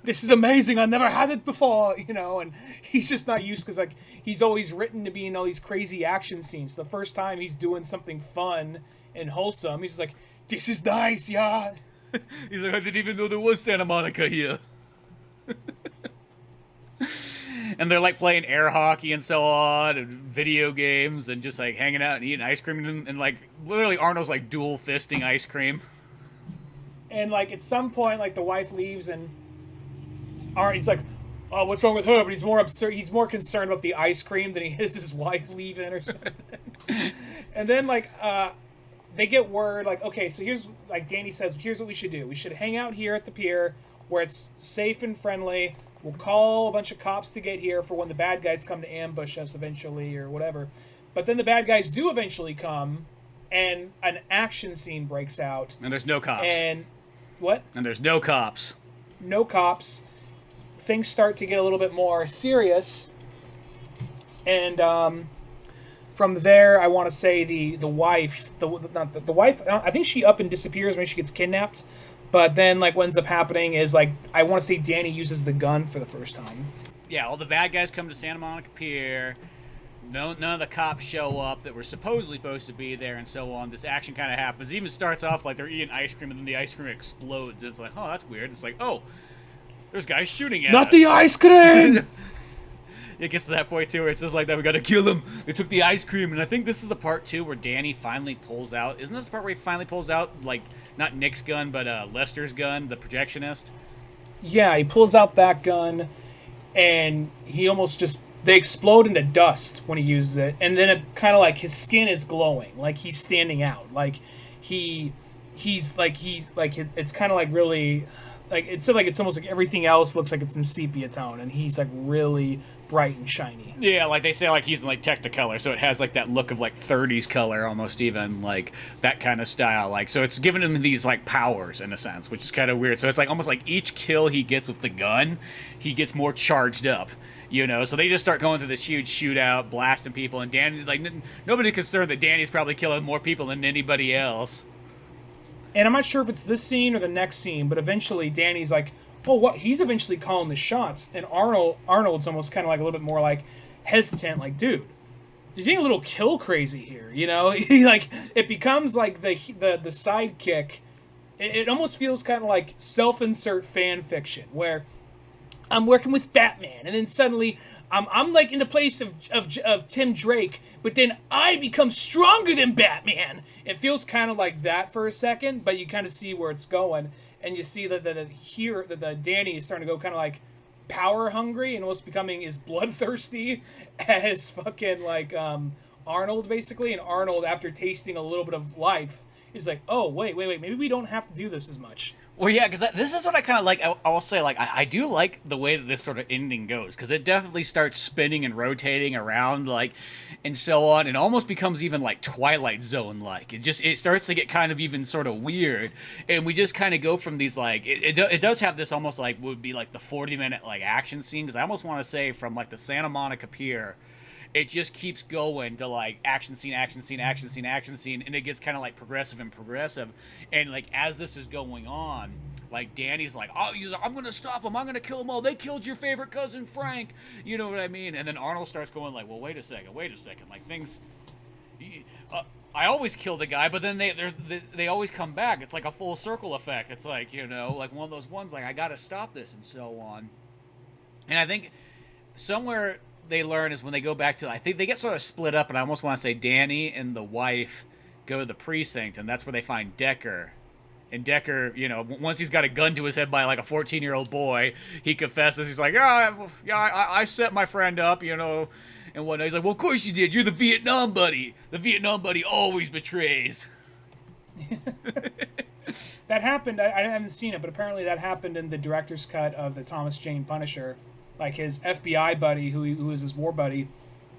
This is amazing, I never had it before, you know. And he's just not used, because like he's always written to be in all these crazy action scenes. The first time he's doing something fun and wholesome, he's just like, this is nice, yeah. He's like, I didn't even know there was Santa Monica here. And they're like playing air hockey and so on, and video games, and just like hanging out and eating ice cream, and like literally Arnold's like dual fisting ice cream. And like at some point, like the wife leaves, and Arnie's like, oh, what's wrong with her? But he's more absurd. He's more concerned about the ice cream than he is his wife leaving or something. And then like they get word, like, okay, so here's, like Danny says, here's what we should do. We should hang out here at the pier where it's safe and friendly. We'll call a bunch of cops to get here for when the bad guys come to ambush us eventually or whatever. But then the bad guys do eventually come, and an action scene breaks out. And there's no cops. And what? And there's no cops. No cops. Things start to get a little bit more serious. And from there, I want to say the wife, the wife, I think she up and disappears when she gets kidnapped. But then, like, what ends up happening is, like, I want to say Danny uses the gun for the first time. Yeah, all the bad guys come to Santa Monica Pier. None of the cops show up that were supposedly supposed to be there, and so on. This action kind of happens. It even starts off like they're eating ice cream, and then the ice cream explodes. And it's like, oh, that's weird. It's like, oh, there's guys shooting at us. Not the ice cream! It gets to that point, too, where it's just like that. We gotta kill them. They took the ice cream. And I think this is the part, too, where Danny finally pulls out. Isn't this the part where he finally pulls out, like, not Nick's gun, but Lester's gun, the projectionist? Yeah, he pulls out that gun, and he almost just... They explode into dust when he uses it, and then it kind of like his skin is glowing, like he's standing out, like he's it's kind of like really, like it's like it's almost like everything else looks like it's in sepia tone, and he's like really bright and shiny. Yeah, like they say, like he's in like Technicolor, so it has like that look of like 30s color, almost even like that kind of style. Like, so it's giving him these like powers in a sense, which is kind of weird. So it's like almost like each kill he gets with the gun, he gets more charged up. You know, so they just start going through this huge shootout, blasting people, and Danny, like, nobody's concerned that Danny's probably killing more people than anybody else. And I'm not sure if it's this scene or the next scene, but eventually Danny's like, oh, what? He's eventually calling the shots, and Arnold's almost kind of like a little bit more like hesitant, like, dude, you're getting a little kill crazy here, you know? He like, it becomes like the sidekick. It almost feels kind of like self-insert fan fiction, where I'm working with Batman, and then suddenly I'm like in the place of Tim Drake, but then I become stronger than Batman. It feels kind of like that for a second, but you kind of see where it's going, and you see that the Danny is starting to go kind of like power hungry and almost becoming as bloodthirsty as fucking like Arnold basically. And Arnold, after tasting a little bit of life, is like, oh wait, maybe we don't have to do this as much. Well, yeah, because this is what I kind of like. I'll say, like, I do like the way that this sort of ending goes, because it definitely starts spinning and rotating around, like, and so on. It almost becomes even, like, Twilight Zone-like. It starts to get kind of even sort of weird, and we just kind of go from these, like, it does have this almost, like, would be, like, the 40-minute, like, action scene, because I almost want to say from, like, the Santa Monica Pier, it just keeps going to, like, action scene, action scene, action scene, action scene, and it gets kind of, like, progressive. And, like, as this is going on, like, Danny's like, oh, he's like, I'm going to stop them. I'm going to kill them all. They killed your favorite cousin, Frank. You know what I mean? And then Arnold starts going, like, well, wait a second. Like, things... I always kill the guy, but then they always come back. It's like a full circle effect. It's like, you know, like one of those ones, like, I got to stop this, and so on. And I think somewhere... they learn is when they go back to, I think they get sort of split up, and I almost want to say Danny and the wife go to the precinct, and that's where they find Decker And Decker, you know, once he's got a gun to his head by like a 14-year-old boy, he confesses. He's like, I set my friend up, you know, and whatnot. He's like, well, of course you did. You're the Vietnam buddy. The Vietnam buddy always betrays. That happened. I haven't seen it, but apparently that happened in the director's cut of the Thomas Jane Punisher. Like his FBI buddy, who is his war buddy,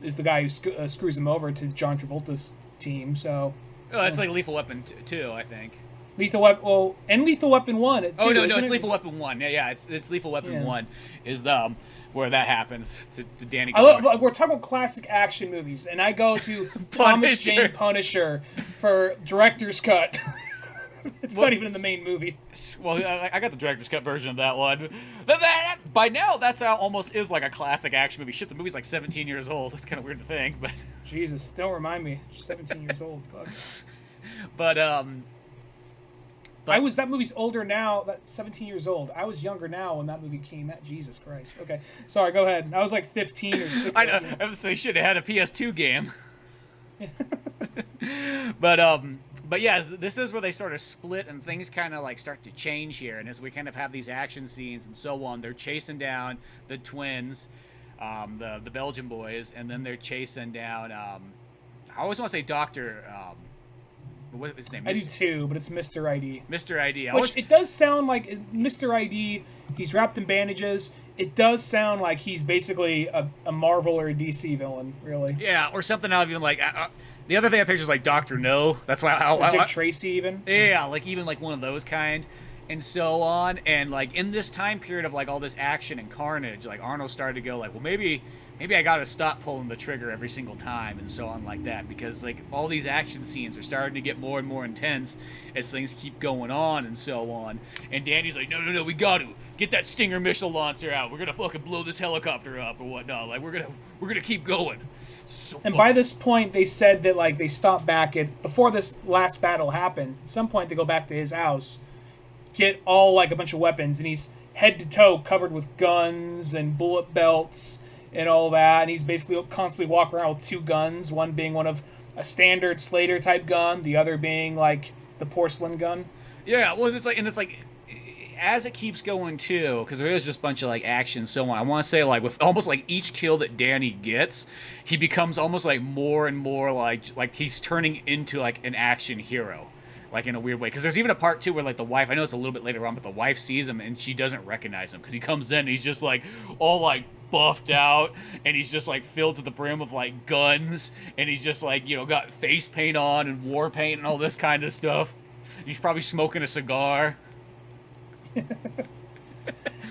is the guy who screws him over to John Travolta's team. So, that's like Lethal Weapon 2, I think. Lethal Weapon, well, and Lethal Weapon 1. No, it's Lethal Weapon 1. Yeah, it's Lethal Weapon 1 is where that happens to Danny. We're talking about classic action movies, and I go to Thomas Jane Punisher for director's cut. It's not even in the main movie. Well, I got the director's cut version of that one. By now, that's how almost is like a classic action movie. Shit, the movie's like 17 years old. It's kind of weird to think, but Jesus, don't remind me. 17 years old. Fuck. But that movie's older now. That's 17 years old. I was younger now when that movie came out. Jesus Christ. Okay, sorry. Go ahead. I was like 15 or 16. I know. I was say shit. It had a PS2 game. But yeah, this is where they sort of split and things kind of like start to change here. And as we kind of have these action scenes and so on, they're chasing down the twins, the Belgian boys, and then they're chasing down. I always want to say Doctor. What's his name? I do too, but it's Mr. ID. Mr. ID. Which it does sound like Mr. ID. He's wrapped in bandages. It does sound like he's basically a Marvel or a DC villain, really. Yeah, or something out of even like. The other thing I picture is like Dr. No. That's why Dick Tracy even. Yeah, like even like one of those kind, and so on. And like in this time period of like all this action and carnage, like Arnold started to go like, well, maybe I got to stop pulling the trigger every single time and so on like that, because like all these action scenes are starting to get more and more intense as things keep going on and so on. And Danny's like, no, we got to get that Stinger missile launcher out. We're gonna fucking blow this helicopter up or whatnot. Like we're gonna keep going. And by this point, they said that like they stopped back at before this last battle happens. At some point, they go back to his house, get all like a bunch of weapons, and he's head to toe covered with guns and bullet belts and all that. And he's basically constantly walking around with two guns, one being one of a standard Slater type gun, the other being like the porcelain gun. Yeah, well, it's like as it keeps going too, because there is just a bunch of like action and so on. I want to say like with almost like each kill that Danny gets, he becomes almost like more and more like he's turning into like an action hero, like in a weird way. Because there's even a part too where like the wife, I know it's a little bit later on, but the wife sees him and she doesn't recognize him because he comes in and he's just like all like buffed out and he's just like filled to the brim of like guns and he's just like, you know, got face paint on and war paint and all this kind of stuff. He's probably smoking a cigar.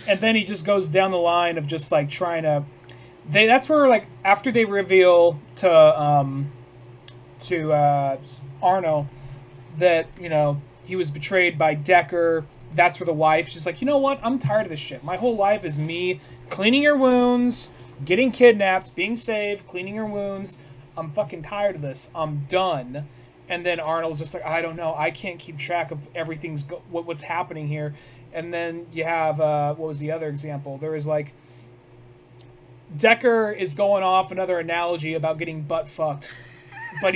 And then he just goes down the line of just like trying to. That's where like after they reveal to Arno that you know he was betrayed by Decker. That's where the wife. She's like, you know what? I'm tired of this shit. My whole life is me cleaning your wounds, getting kidnapped, being saved, cleaning your wounds. I'm fucking tired of this. I'm done. And then Arnold's just like, I don't know. I can't keep track of everything's what's happening here. And then you have, what was the other example? There was like, Decker is going off another analogy about getting butt fucked. But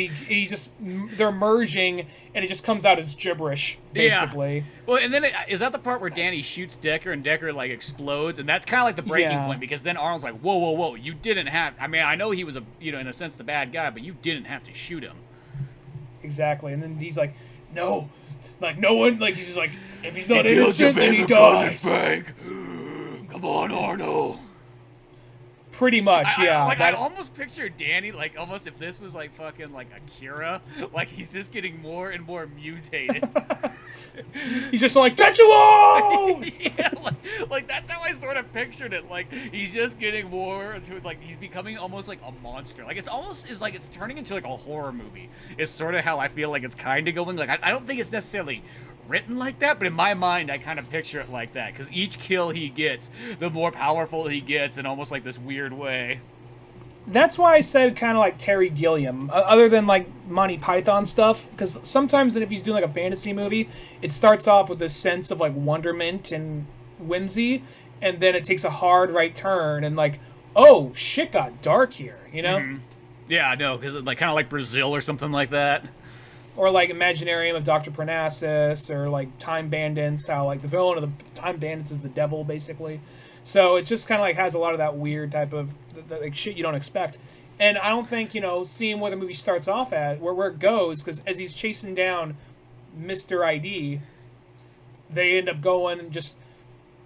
they're merging, and it just comes out as gibberish, basically. Yeah. Well, and then is that the part where Danny shoots Decker, and Decker, like, explodes? And that's kind of like the breaking point, because then Arnold's like, whoa, you didn't have... I mean, I know he was, in a sense, the bad guy, but you didn't have to shoot him. Exactly. And then he's like, no. Like, no one... Like, he's just like, if he's not innocent, then he dies. Come on, Arnold. Pretty much, yeah. I almost picture Danny, like, almost if this was, like, fucking, like, Akira, like, he's just getting more and more mutated. He's just like, Tetsuo! Yeah, like, that's how I sort of pictured it. Like, he's just getting more into, like, he's becoming almost like a monster. Like, it's turning into, like, a horror movie. It's sort of how I feel like it's kind of going. Like, I don't think it's necessarily written like that, but in my mind I kind of picture it like that, because each kill he gets, the more powerful he gets in almost like this weird way. That's why I said kind of like Terry Gilliam, other than like Monty Python stuff, because sometimes if he's doing like a fantasy movie, it starts off with this sense of like wonderment and whimsy, and then it takes a hard right turn and like, oh, shit got dark here, you know? Mm-hmm. Yeah, I know, because like kind of like Brazil or something like that. or like Imaginarium of Dr. Parnassus, or like Time Bandits, how like the villain of the Time Bandits is the devil, basically. So it just kind of like has a lot of that weird type of like shit you don't expect. And I don't think, seeing where the movie starts off at, where it goes, because as he's chasing down Mr. ID, they end up going and just,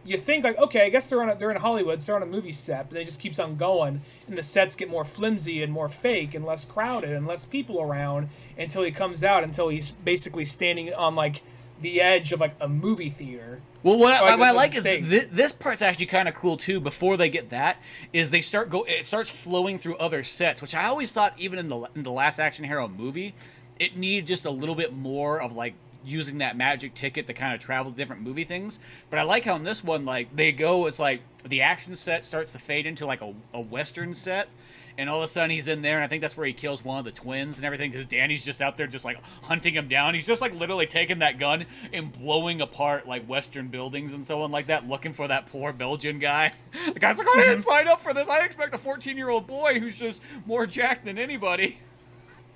you think like, okay, I guess they're in Hollywood, so they're on a movie set, but it just keeps on going, and the sets get more flimsy and more fake and less crowded and less people around until he comes out, until he's basically standing on like the edge of like a movie theater. Well, what I like is this part's actually kind of cool too. Before they get that, is it starts flowing through other sets, which I always thought, even in the last action hero movie, it needed just a little bit more of like using that magic ticket to kind of travel to different movie things. But I like how in this one, like it's like the action set starts to fade into like a western set. And all of a sudden he's in there, and I think that's where he kills one of the twins and everything, because Danny's just out there just, like, hunting him down. He's just, like, literally taking that gun and blowing apart, like, Western buildings and so on like that, looking for that poor Belgian guy. The guy's like, I didn't sign up for this. I expect a 14-year-old boy who's just more jacked than anybody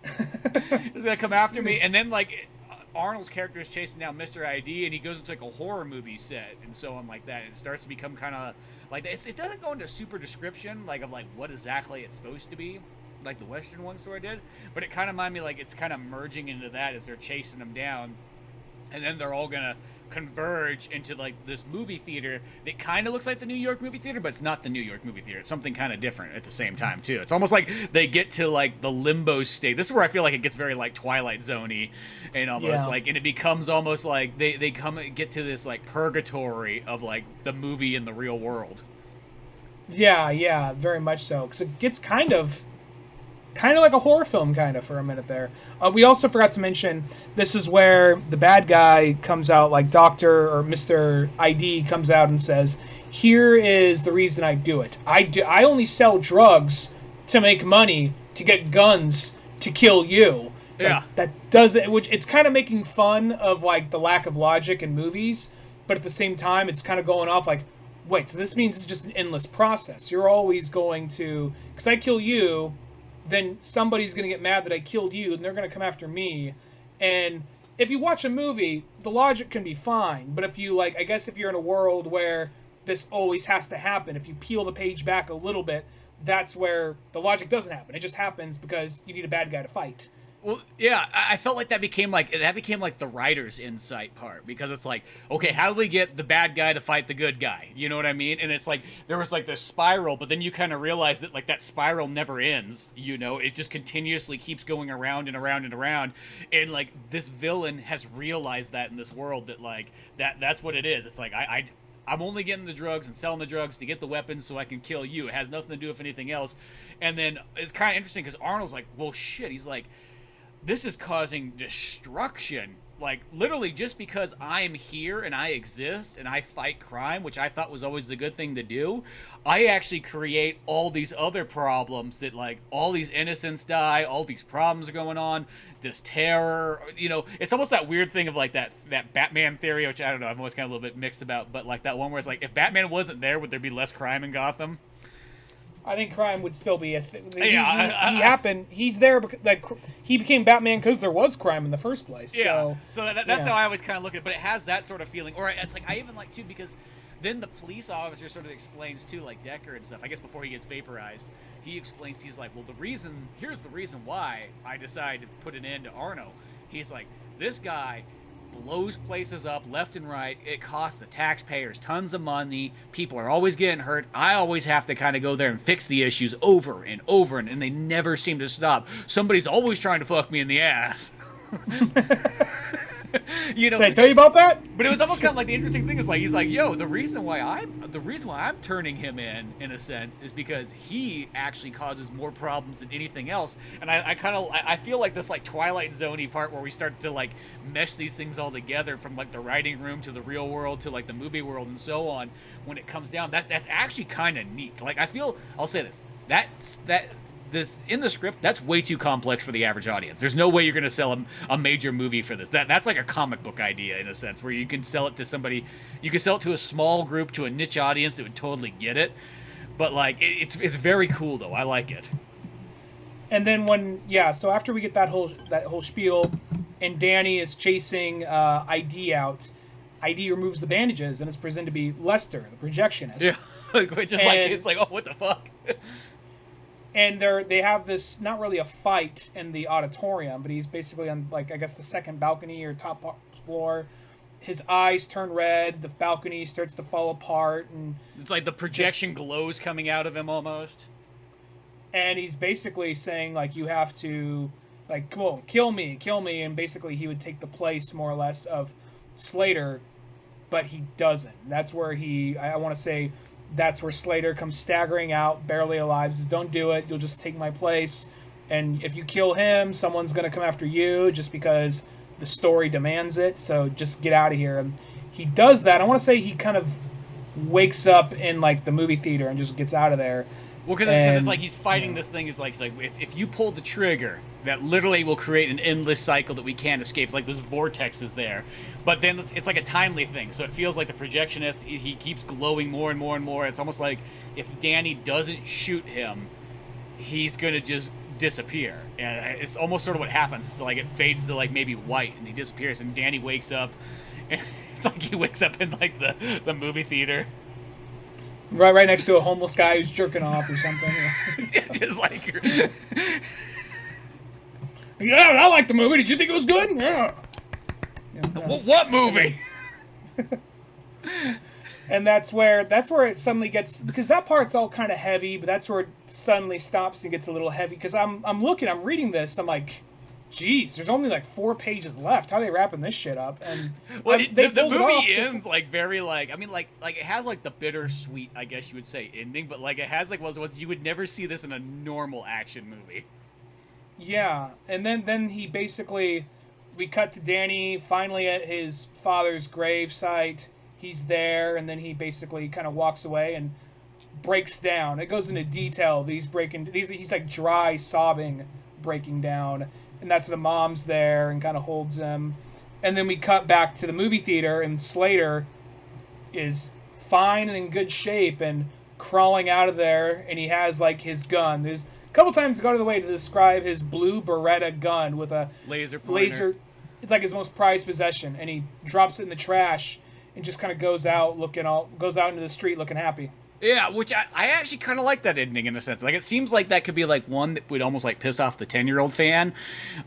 is gonna come after me. And then, like, Arnold's character is chasing down Mr. ID, and he goes into, like, a horror movie set and so on like that. And it starts to become kind of... like, it doesn't go into super description, like, of, like, what exactly it's supposed to be, like the Western one sort of did, but it kind of reminded me, like, it's kind of merging into that as they're chasing them down, and then they're all gonna converge into, like, this movie theater that kind of looks like the New York movie theater, but it's not the New York movie theater. It's something kind of different at the same time, too. It's almost like they get to, like, the limbo state. This is where I feel like it gets very, like, Twilight Zone-y, and almost, like, and it becomes almost like they get to this, like, purgatory of, like, the movie in the real world. Yeah, very much so. Because it gets kind of like a horror film, kind of, for a minute there. We also forgot to mention, this is where the bad guy comes out, like Dr. or Mr. ID comes out and says, here is the reason I do it. I only sell drugs to make money, to get guns, to kill you. Yeah. Like, that doesn't, which it's kind of making fun of, like, the lack of logic in movies, but at the same time, it's kind of going off like, wait, so this means it's just an endless process. You're always going to... because I kill you, then somebody's going to get mad that I killed you, and they're going to come after me. And if you watch a movie, the logic can be fine. But if you, like... I guess if you're in a world where this always has to happen, if you peel the page back a little bit, that's where the logic doesn't happen. It just happens because you need a bad guy to fight. Well, yeah, I felt like that became like the writer's insight part, because it's like, okay, how do we get the bad guy to fight the good guy? You know what I mean? And it's like there was like this spiral, but then you kind of realize that like that spiral never ends. You know, it just continuously keeps going around and around and around. And like this villain has realized that in this world, that like that's what it is. It's like I'm only getting the drugs and selling the drugs to get the weapons so I can kill you. It has nothing to do with anything else. And then it's kind of interesting because Arnold's like, well, shit. He's like, this is causing destruction, like literally just because I am here and I exist and I fight crime, which I thought was always the good thing to do. I actually create all these other problems that like all these innocents die, all these problems are going on, this terror, you know, it's almost that weird thing of like that Batman theory, which I don't know, I'm always kind of a little bit mixed about, but like that one where it's like, if Batman wasn't there, would there be less crime in Gotham? I think crime would still be a thing. Yeah, he happened. He's there because like he became Batman because there was crime in the first place. Yeah. So that's how I always kind of look at it. But it has that sort of feeling. Or it's like I even like too, because then the police officer sort of explains too, like Decker and stuff. I guess before he gets vaporized, he explains. He's like, well, here's the reason why I decided to put an end to Arno. He's like, this guy blows places up left and right. It costs the taxpayers tons of money. People are always getting hurt. I always have to kind of go there and fix the issues over and over, and they never seem to stop. Somebody's always trying to fuck me in the ass. You know, did I tell you about that? But it was almost kind of like the interesting thing is like he's like, yo, the reason why I'm turning him in a sense is because he actually causes more problems than anything else. And I feel like this like Twilight Zone-y part where we start to like mesh these things all together, from like the writing room to the real world to like the movie world and so on. When it comes down, that's actually kind of neat. Like I'll say this, this in the script, that's way too complex for the average audience. There's no way you're going to sell a major movie for this. That's like a comic book idea in a sense, where you can sell it to somebody, you can sell it to a small group, to a niche audience that would totally get it. But like it's very cool though. I like it. And then so after we get that whole spiel, and Danny is chasing ID out. ID removes the bandages, and it's presented to be Lester, the projectionist. Yeah, which is it's like, oh, what the fuck? And they have this, not really a fight in the auditorium, but he's basically on, like, I guess the second balcony or top floor. His eyes turn red, the balcony starts to fall apart, and it's like the projection glows coming out of him almost. And he's basically saying, like, you have to, like, come on, kill me, and basically he would take the place, more or less, of Slater, but he doesn't. That's where I want to say, that's where Slater comes staggering out, barely alive, says, don't do it, you'll just take my place, and if you kill him, someone's going to come after you, just because the story demands it, so just get out of here. And he does that. I want to say he kind of wakes up in, like, the movie theater and just gets out of there. Well, because it's like he's fighting this thing. It's like if you pull the trigger, that literally will create an endless cycle that we can't escape. It's like this vortex is there. But then it's like a timely thing. So it feels like the projectionist, he keeps glowing more and more and more. It's almost like if Danny doesn't shoot him, he's going to just disappear. And it's almost sort of what happens. It's like it fades to like maybe white and he disappears. And Danny wakes up. And it's like he wakes up in like the movie theater. Right next to a homeless guy who's jerking off or something. Just like... Yeah, I liked the movie. Did you think it was good? Yeah. What movie? And that's where it suddenly gets, because that part's all kind of heavy, but that's where it suddenly stops and gets a little heavy. Because I'm reading this, I'm like, geez, there's only like 4 pages left. How are they wrapping this shit up? And well, the movie ends like very like, I mean, like it has like the bittersweet, I guess you would say, ending, but like it has like what you would never see this in a normal action movie. Yeah, and then he basically, we cut to Danny finally at his father's grave site. He's there, and then he basically kind of walks away and breaks down. It goes into detail. He's like dry sobbing, breaking down. And that's where the mom's there and kind of holds him. And then we cut back to the movie theater, and Slater is fine and in good shape and crawling out of there, and he has, like, his gun. There's a couple times go to the way to describe his blue Beretta gun with a laser pointer. It's like his most prized possession, and he drops it in the trash and just kind of goes out into the street looking happy. Yeah, which I actually kind of like that ending in a sense. Like, it seems like that could be, like, one that would almost, like, piss off the 10-year-old fan.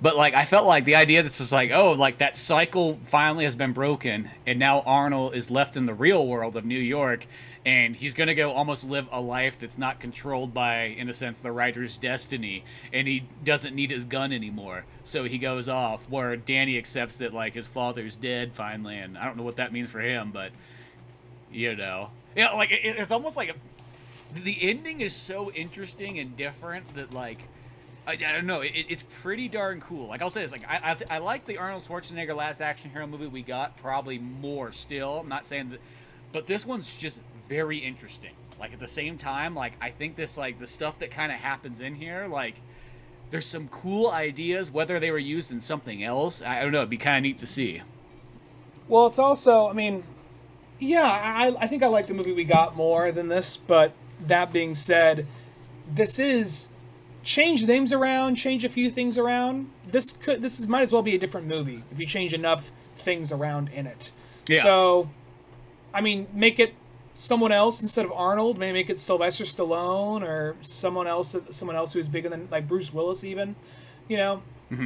But, like, I felt like the idea that's just like, oh, like, that cycle finally has been broken, and now Arnold is left in the real world of New York, and he's going to go almost live a life that's not controlled by, in a sense, the writer's destiny, and he doesn't need his gun anymore. So he goes off, where Danny accepts that, like, his father's dead finally, and I don't know what that means for him, but, you know... Yeah, like, it's almost like the ending is so interesting and different that, like, I don't know, it's pretty darn cool. Like, I'll say this, like, I like the Arnold Schwarzenegger last action hero movie we got probably more still. I'm not saying that, but this one's just very interesting. Like, at the same time, like, I think this, like, the stuff that kind of happens in here, like, there's some cool ideas, whether they were used in something else, I don't know, it'd be kind of neat to see. Well, it's also, I mean... Yeah, I think I like the movie we got more than this, but that being said, this is change names around, change a few things around. This might as well be a different movie if you change enough things around in it. Yeah. So, I mean, make it someone else instead of Arnold. Maybe make it Sylvester Stallone or someone else who's bigger than, like, Bruce Willis even. You know,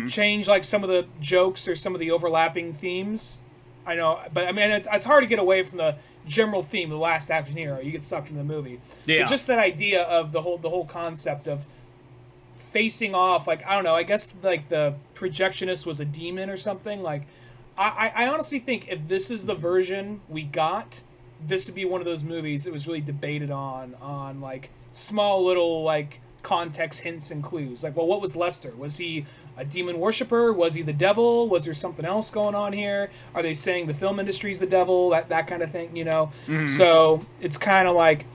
change like some of the jokes or some of the overlapping themes. I know, but I mean, it's hard to get away from the general theme of the last action hero. You get sucked into the movie. Yeah. But just that idea of the whole concept of facing off, like, I don't know, I guess like the projectionist was a demon or something. Like, I honestly think if this is the version we got, this would be one of those movies that was really debated on like small little like context hints and clues. Like, well, what was Lester? Was he a demon worshiper? Was he the devil? Was there something else going on here? Are they saying the film industry's the devil? That kind of thing, you know? Mm-hmm. So it's kind of like,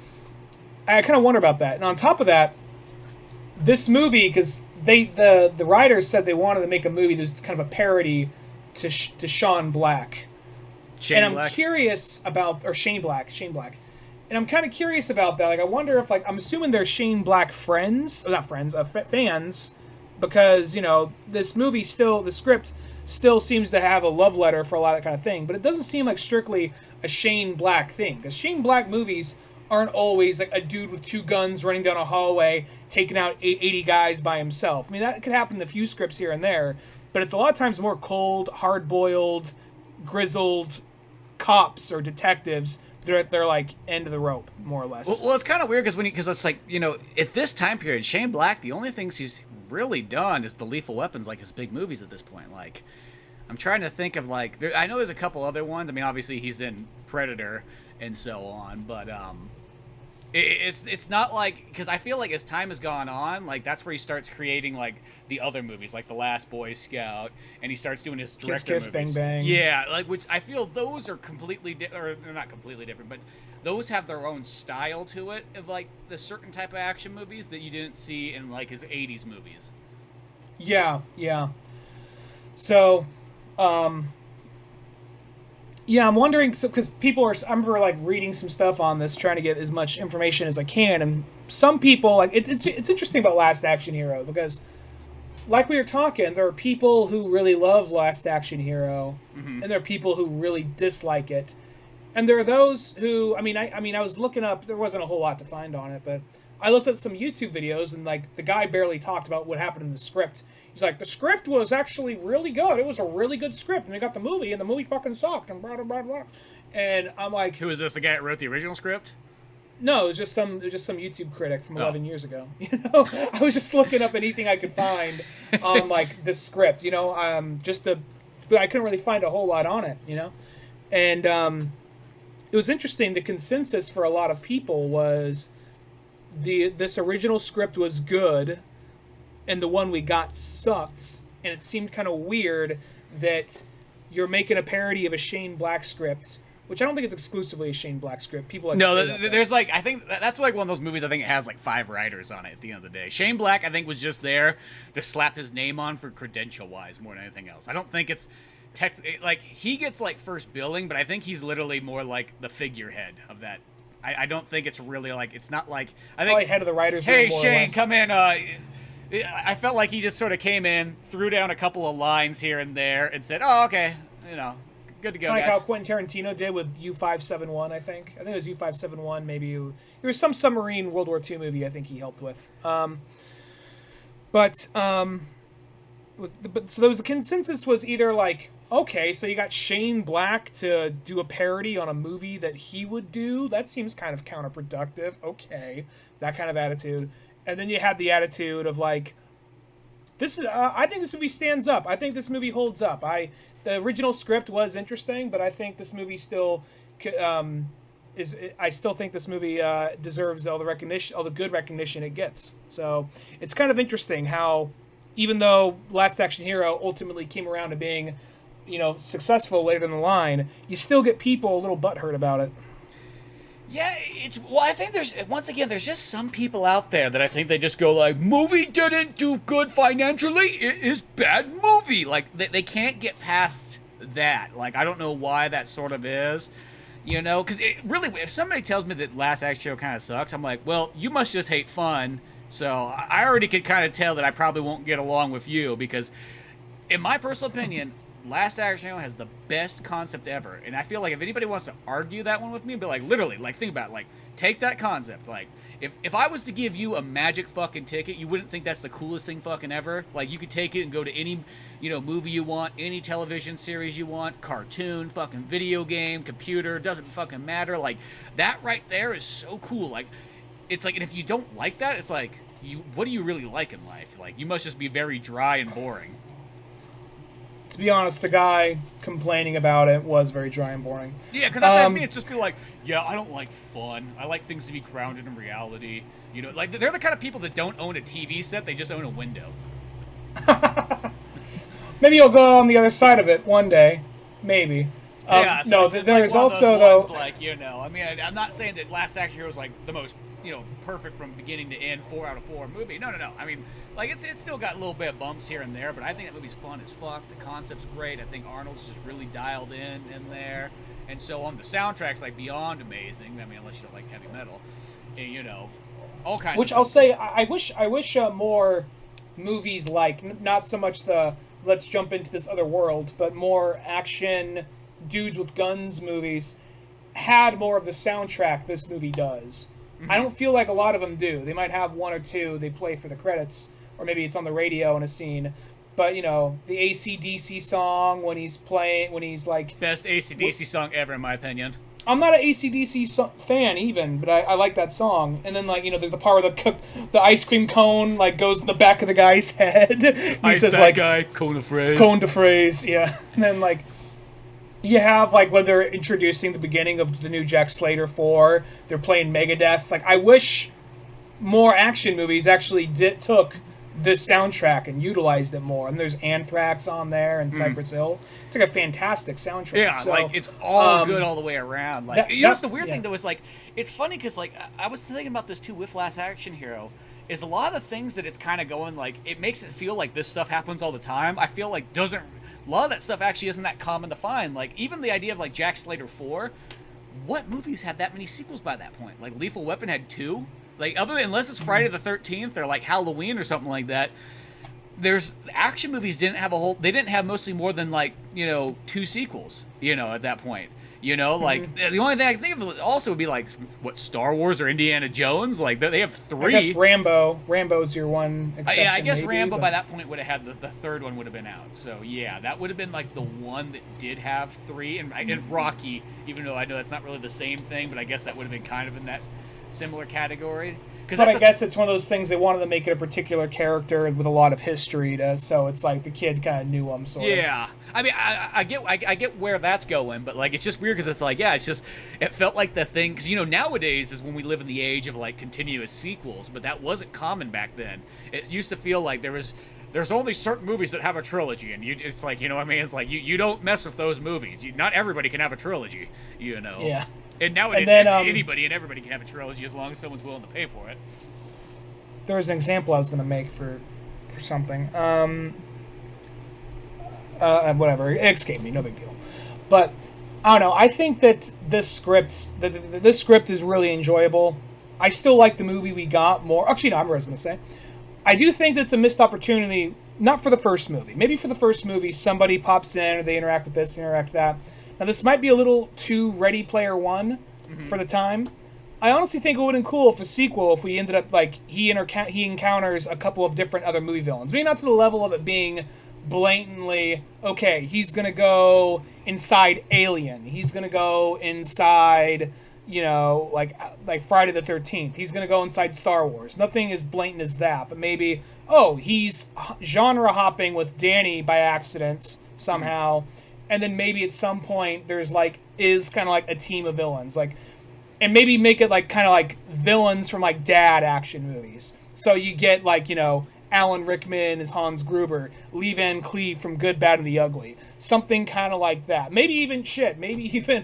I kind of wonder about that. And on top of that, this movie, because the writers said they wanted to make a movie that's kind of a parody to Shane Black. Curious about, or Shane Black. And I'm kind of curious about that. Like, I wonder if, like, I'm assuming they're Shane Black fans, because, you know, this movie still, the script still seems to have a love letter for a lot of that kind of thing, but it doesn't seem like strictly a Shane Black thing. Because Shane Black movies aren't always like a dude with 2 guns running down a hallway taking out 80 guys by himself. I mean, that could happen in a few scripts here and there, but it's a lot of times more cold, hard-boiled, grizzled cops or detectives. They're like end of the rope, more or less. Well, it's kind of weird because it's like, you know, at this time period, Shane Black, the only things he's really done is the Lethal Weapons, like his big movies at this point. Like, I'm trying to think of like, I know there's a couple other ones. I mean, obviously he's in Predator and so on, but it's not like, because I feel like as time has gone on, like that's where he starts creating like the other movies, like The Last Boy Scout, and he starts doing his director Kiss, movies. Bang Bang. Yeah, like, which I feel those are or they're not completely different, but those have their own style to it of like the certain type of action movies that you didn't see in like his 80s movies. Yeah. So, yeah, I'm wondering, because I remember like reading some stuff on this, trying to get as much information as I can, and some people, like, it's interesting about Last Action Hero, because, like we were talking, there are people who really love Last Action Hero, and there are people who really dislike it, and there are those who, I was looking up, there wasn't a whole lot to find on it, but I looked up some YouTube videos, and like the guy barely talked about what happened in the script. He's like, the script was actually really good. It was a really good script. And they got the movie, and the movie fucking sucked, and blah, blah, blah, blah. And I'm like... Who is this, the guy that wrote the original script? No, it was just some YouTube critic from 11 years ago. You know? I was just looking up anything I could find on, like, this script, you know? But I couldn't really find a whole lot on it, you know? And it was interesting. The consensus for a lot of people was this original script was good, and the one we got sucks, and it seemed kind of weird that you're making a parody of a Shane Black script, which I don't think it's exclusively a Shane Black script. People like to say that, there's like, I think that's like one of those movies, I think it has like 5 writers on it at the end of the day. Shane Black, I think, was just there to slap his name on for credential-wise more than anything else. I don't think it's like, he gets like first billing, but I think he's literally more like the figurehead of that. I don't think it's really like, it's not like, I think, probably head of the writers hey, room, more or Shane, less. come in, I felt like he just sort of came in, threw down a couple of lines here and there, and said, "Oh, okay, you know, good to go, like guys." how Quentin Tarantino did with U-571, I think. I think it was U-571, maybe. There was some submarine World War II movie I think he helped with. So there was a consensus was either like, okay, so you got Shane Black to do a parody on a movie that he would do. That seems kind of counterproductive. Okay, that kind of attitude. And then you had the attitude of like, this is. I think this movie stands up. I think this movie holds up. The original script was interesting, but I think this movie still I still think this movie deserves all the recognition, all the good recognition it gets. So it's kind of interesting how, even though Last Action Hero ultimately came around to being, you know, successful later in the line, you still get people a little butthurt about it. Yeah, I think there's just some people out there that I think they just go like, movie didn't do good financially, it is bad movie. Like, they can't get past that. Like, I don't know why that sort of is, you know? Because really, if somebody tells me that Last Action Hero kind of sucks, I'm like, well, you must just hate fun. So I already could kind of tell that I probably won't get along with you, because in my personal opinion, Last Action Hero has the best concept ever, and I feel like if anybody wants to argue that one with me, be like, literally, like, think about it, like, take that concept, like, if I was to give you a magic fucking ticket, you wouldn't think that's the coolest thing fucking ever? Like, you could take it and go to any, you know, movie you want, any television series you want, cartoon, fucking video game, computer, doesn't fucking matter, like, that right there is so cool, like, it's like, and if you don't like that, it's like, what do you really like in life? Like, you must just be very dry and boring. To be honest, the guy complaining about it was very dry and boring. Yeah, because that's me. It's just be like, yeah, I don't like fun. I like things to be grounded in reality. You know, like, they're the kind of people that don't own a TV set. They just own a window. Maybe you'll go on the other side of it one day. Maybe. Yeah, so no, there's like also, though... Like, you know, I mean, I'm not saying that Last Action Hero is, like, the most, you know, perfect from beginning to end, 4 out of 4 movie. No. I mean, like, it's still got a little bit of bumps here and there, but I think that movie's fun as fuck. The concept's great. I think Arnold's just really dialed in there, and so on. The soundtrack's, like, beyond amazing. I mean, unless you don't like heavy metal. And, you know, all kinds Which of I'll say, I wish more movies like, not so much the let's jump into this other world, but more action, dudes with guns movies had more of the soundtrack this movie does. I don't feel like a lot of them do. They might have one or two they play for the credits, or maybe it's on the radio in a scene. But, you know, the AC/DC song when he's like... Best AC/DC song ever, in my opinion. I'm not an AC/DC fan even, but I like that song. And then, like, you know, there's the part where the ice cream cone, like, goes in the back of the guy's head. He says, like... guy, cone of phrase. Cone to phrase, yeah. And then, like... You have, like, when they're introducing the beginning of the new Jack Slater 4, they're playing Megadeth. Like, I wish more action movies actually took this soundtrack and utilized it more. And there's Anthrax on there and Cypress Hill. It's like a fantastic soundtrack. Yeah, so, like, it's all good all the way around. Like, you know what's the weird thing, though, is, like, it's funny because, like, I was thinking about this, too, with Last Action Hero, is a lot of the things that it's kind of going, like, it makes it feel like this stuff happens all the time. I feel like a lot of that stuff actually isn't that common to find. Like, even the idea of, like, Jack Slater 4, what movies had that many sequels by that point? Like, Lethal Weapon had 2? Like, unless it's Friday the 13th or, like, Halloween or something like that, action movies didn't have mostly more than, like, you know, 2 sequels, you know, at that point. You know, like, the only thing I can think of also would be, like, what, Star Wars or Indiana Jones? Like, they have 3. I guess Rambo's your one exception, I guess maybe, Rambo but... by that point would have had the third one would have been out. So, yeah, that would have been, like, the one that did have 3. And Rocky, even though I know that's not really the same thing, but I guess that would have been kind of in that similar category. But I guess it's one of those things they wanted to make it a particular character with a lot of history so it's like the kid kind of knew him, sort of. Yeah. I mean, I get where that's going, but, like, it's just weird because it's like, yeah, it's just, it felt like the thing, because, you know, nowadays is when we live in the age of, like, continuous sequels, but that wasn't common back then. It used to feel like there's only certain movies that have a trilogy, and it's like, you know what I mean? It's like, you don't mess with those movies. Not everybody can have a trilogy, you know? Yeah. And nowadays, then, anybody and everybody can have a trilogy as long as someone's willing to pay for it. There was an example I was going to make for something. Whatever. It escaped me. No big deal. But, I don't know. I think that this script is really enjoyable. I still like the movie we got more. Actually, no, I remember what I was going to say. I do think that's a missed opportunity, not for the first movie. Maybe for the first movie, somebody pops in, or they interact with this, interact with that. Now, this might be a little too Ready Player One for the time. I honestly think it would have been cool if a sequel, if we ended up, like, he encounters a couple of different other movie villains. Maybe not to the level of it being blatantly, okay, he's going to go inside Alien. He's going to go inside, you know, like Friday the 13th. He's going to go inside Star Wars. Nothing as blatant as that, but maybe, he's genre hopping with Danny by accident somehow. And then maybe at some point there's is kind of like a team of villains, like, and maybe make it like kind of like villains from like dad action movies. So you get like, you know, Alan Rickman as Hans Gruber, Lee Van Cleef from Good, Bad, and the Ugly, something kind of like that. Maybe even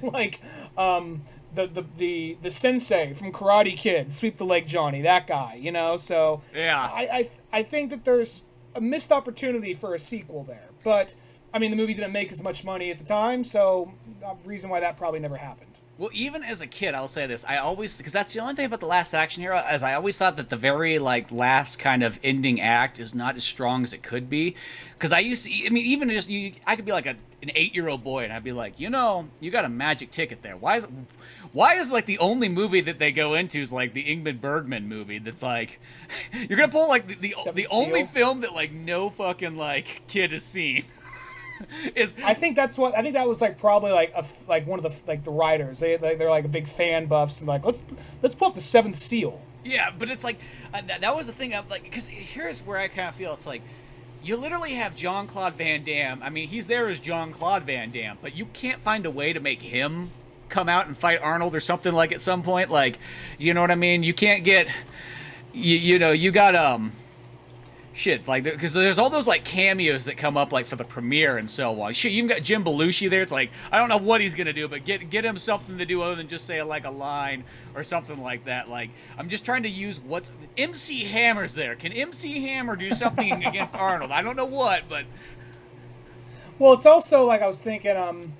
like the sensei from Karate Kid, Sweep the Leg Johnny, that guy, you know. So yeah, I think that there's a missed opportunity for a sequel there, but. I mean, the movie didn't make as much money at the time, so the reason why that probably never happened. Well, even as a kid, I'll say this. Because that's the only thing about The Last Action Hero, is I always thought that the very, like, last kind of ending act is not as strong as it could be. Because I could be like an 8-year-old boy, and I'd be like, you know, you got a magic ticket there. Why is like the only movie that they go into is like the Ingmar Bergman movie that's like, you're going to pull like the only film that like no fucking like kid has seen. I think that was like probably like one of the like the writers. They're like a big fan buffs and like let's pull up the Seventh Seal. Yeah, but it's like that was the thing. I'm like, because here's where I kind of feel it's like you literally have Jean-Claude Van Damme. I mean, he's there as Jean-Claude Van Damme, but you can't find a way to make him come out and fight Arnold or something like at some point. Like, you know what I mean? You can't get you know you got shit, like, because there's all those, like, cameos that come up, like, for the premiere and so on. Shit, you even got Jim Belushi there. It's like, I don't know what he's gonna do, but get him something to do other than just say, like, a line or something like that. Like, I'm just trying to use MC Hammer's there. Can MC Hammer do something against Arnold? I don't know what, but... Well, it's also, like, I was thinking,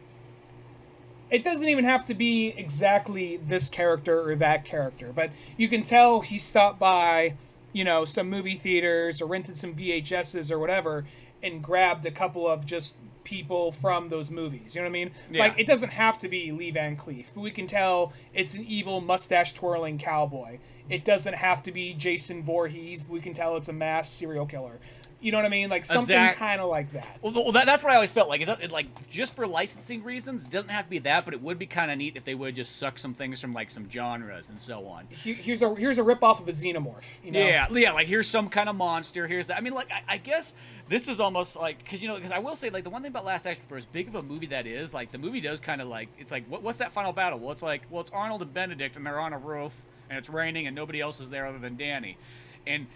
it doesn't even have to be exactly this character or that character, but you can tell he stopped by... you know, some movie theaters or rented some VHSs or whatever, and grabbed a couple of just people from those movies. You know what I mean? Yeah. Like, it doesn't have to be Lee Van Cleef. We can tell it's an evil mustache-twirling cowboy. It doesn't have to be Jason Voorhees. We can tell it's a mass serial killer. You know what I mean? Like, something kind of like that. Well, that's what I always felt like. Like, just for licensing reasons, it doesn't have to be that, but it would be kind of neat if they would just suck some things from, like, some genres and so on. Here's a rip-off of a xenomorph, you know? Yeah, like, here's some kind of monster, here's that. I mean, like, I guess this is almost like, because, because I will say, like, the one thing about Last Action Hero, as big of a movie that is, like, the movie does kind of, like, it's like, what's that final battle? Well, it's like, it's Arnold and Benedict, and they're on a roof, and it's raining, and nobody else is there other than Danny. And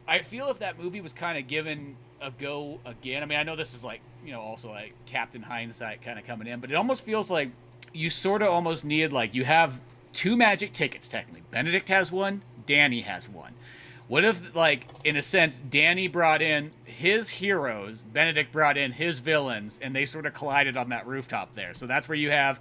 I feel if that movie was kind of given a go again, I mean, I know this is like, also like Captain Hindsight kind of coming in, but it almost feels like you sort of almost need, like, you have two magic tickets technically. Benedict has one, Danny has one. What if, like, in a sense, Danny brought in his heroes, Benedict brought in his villains, and they sort of collided on that rooftop there. So that's where you have,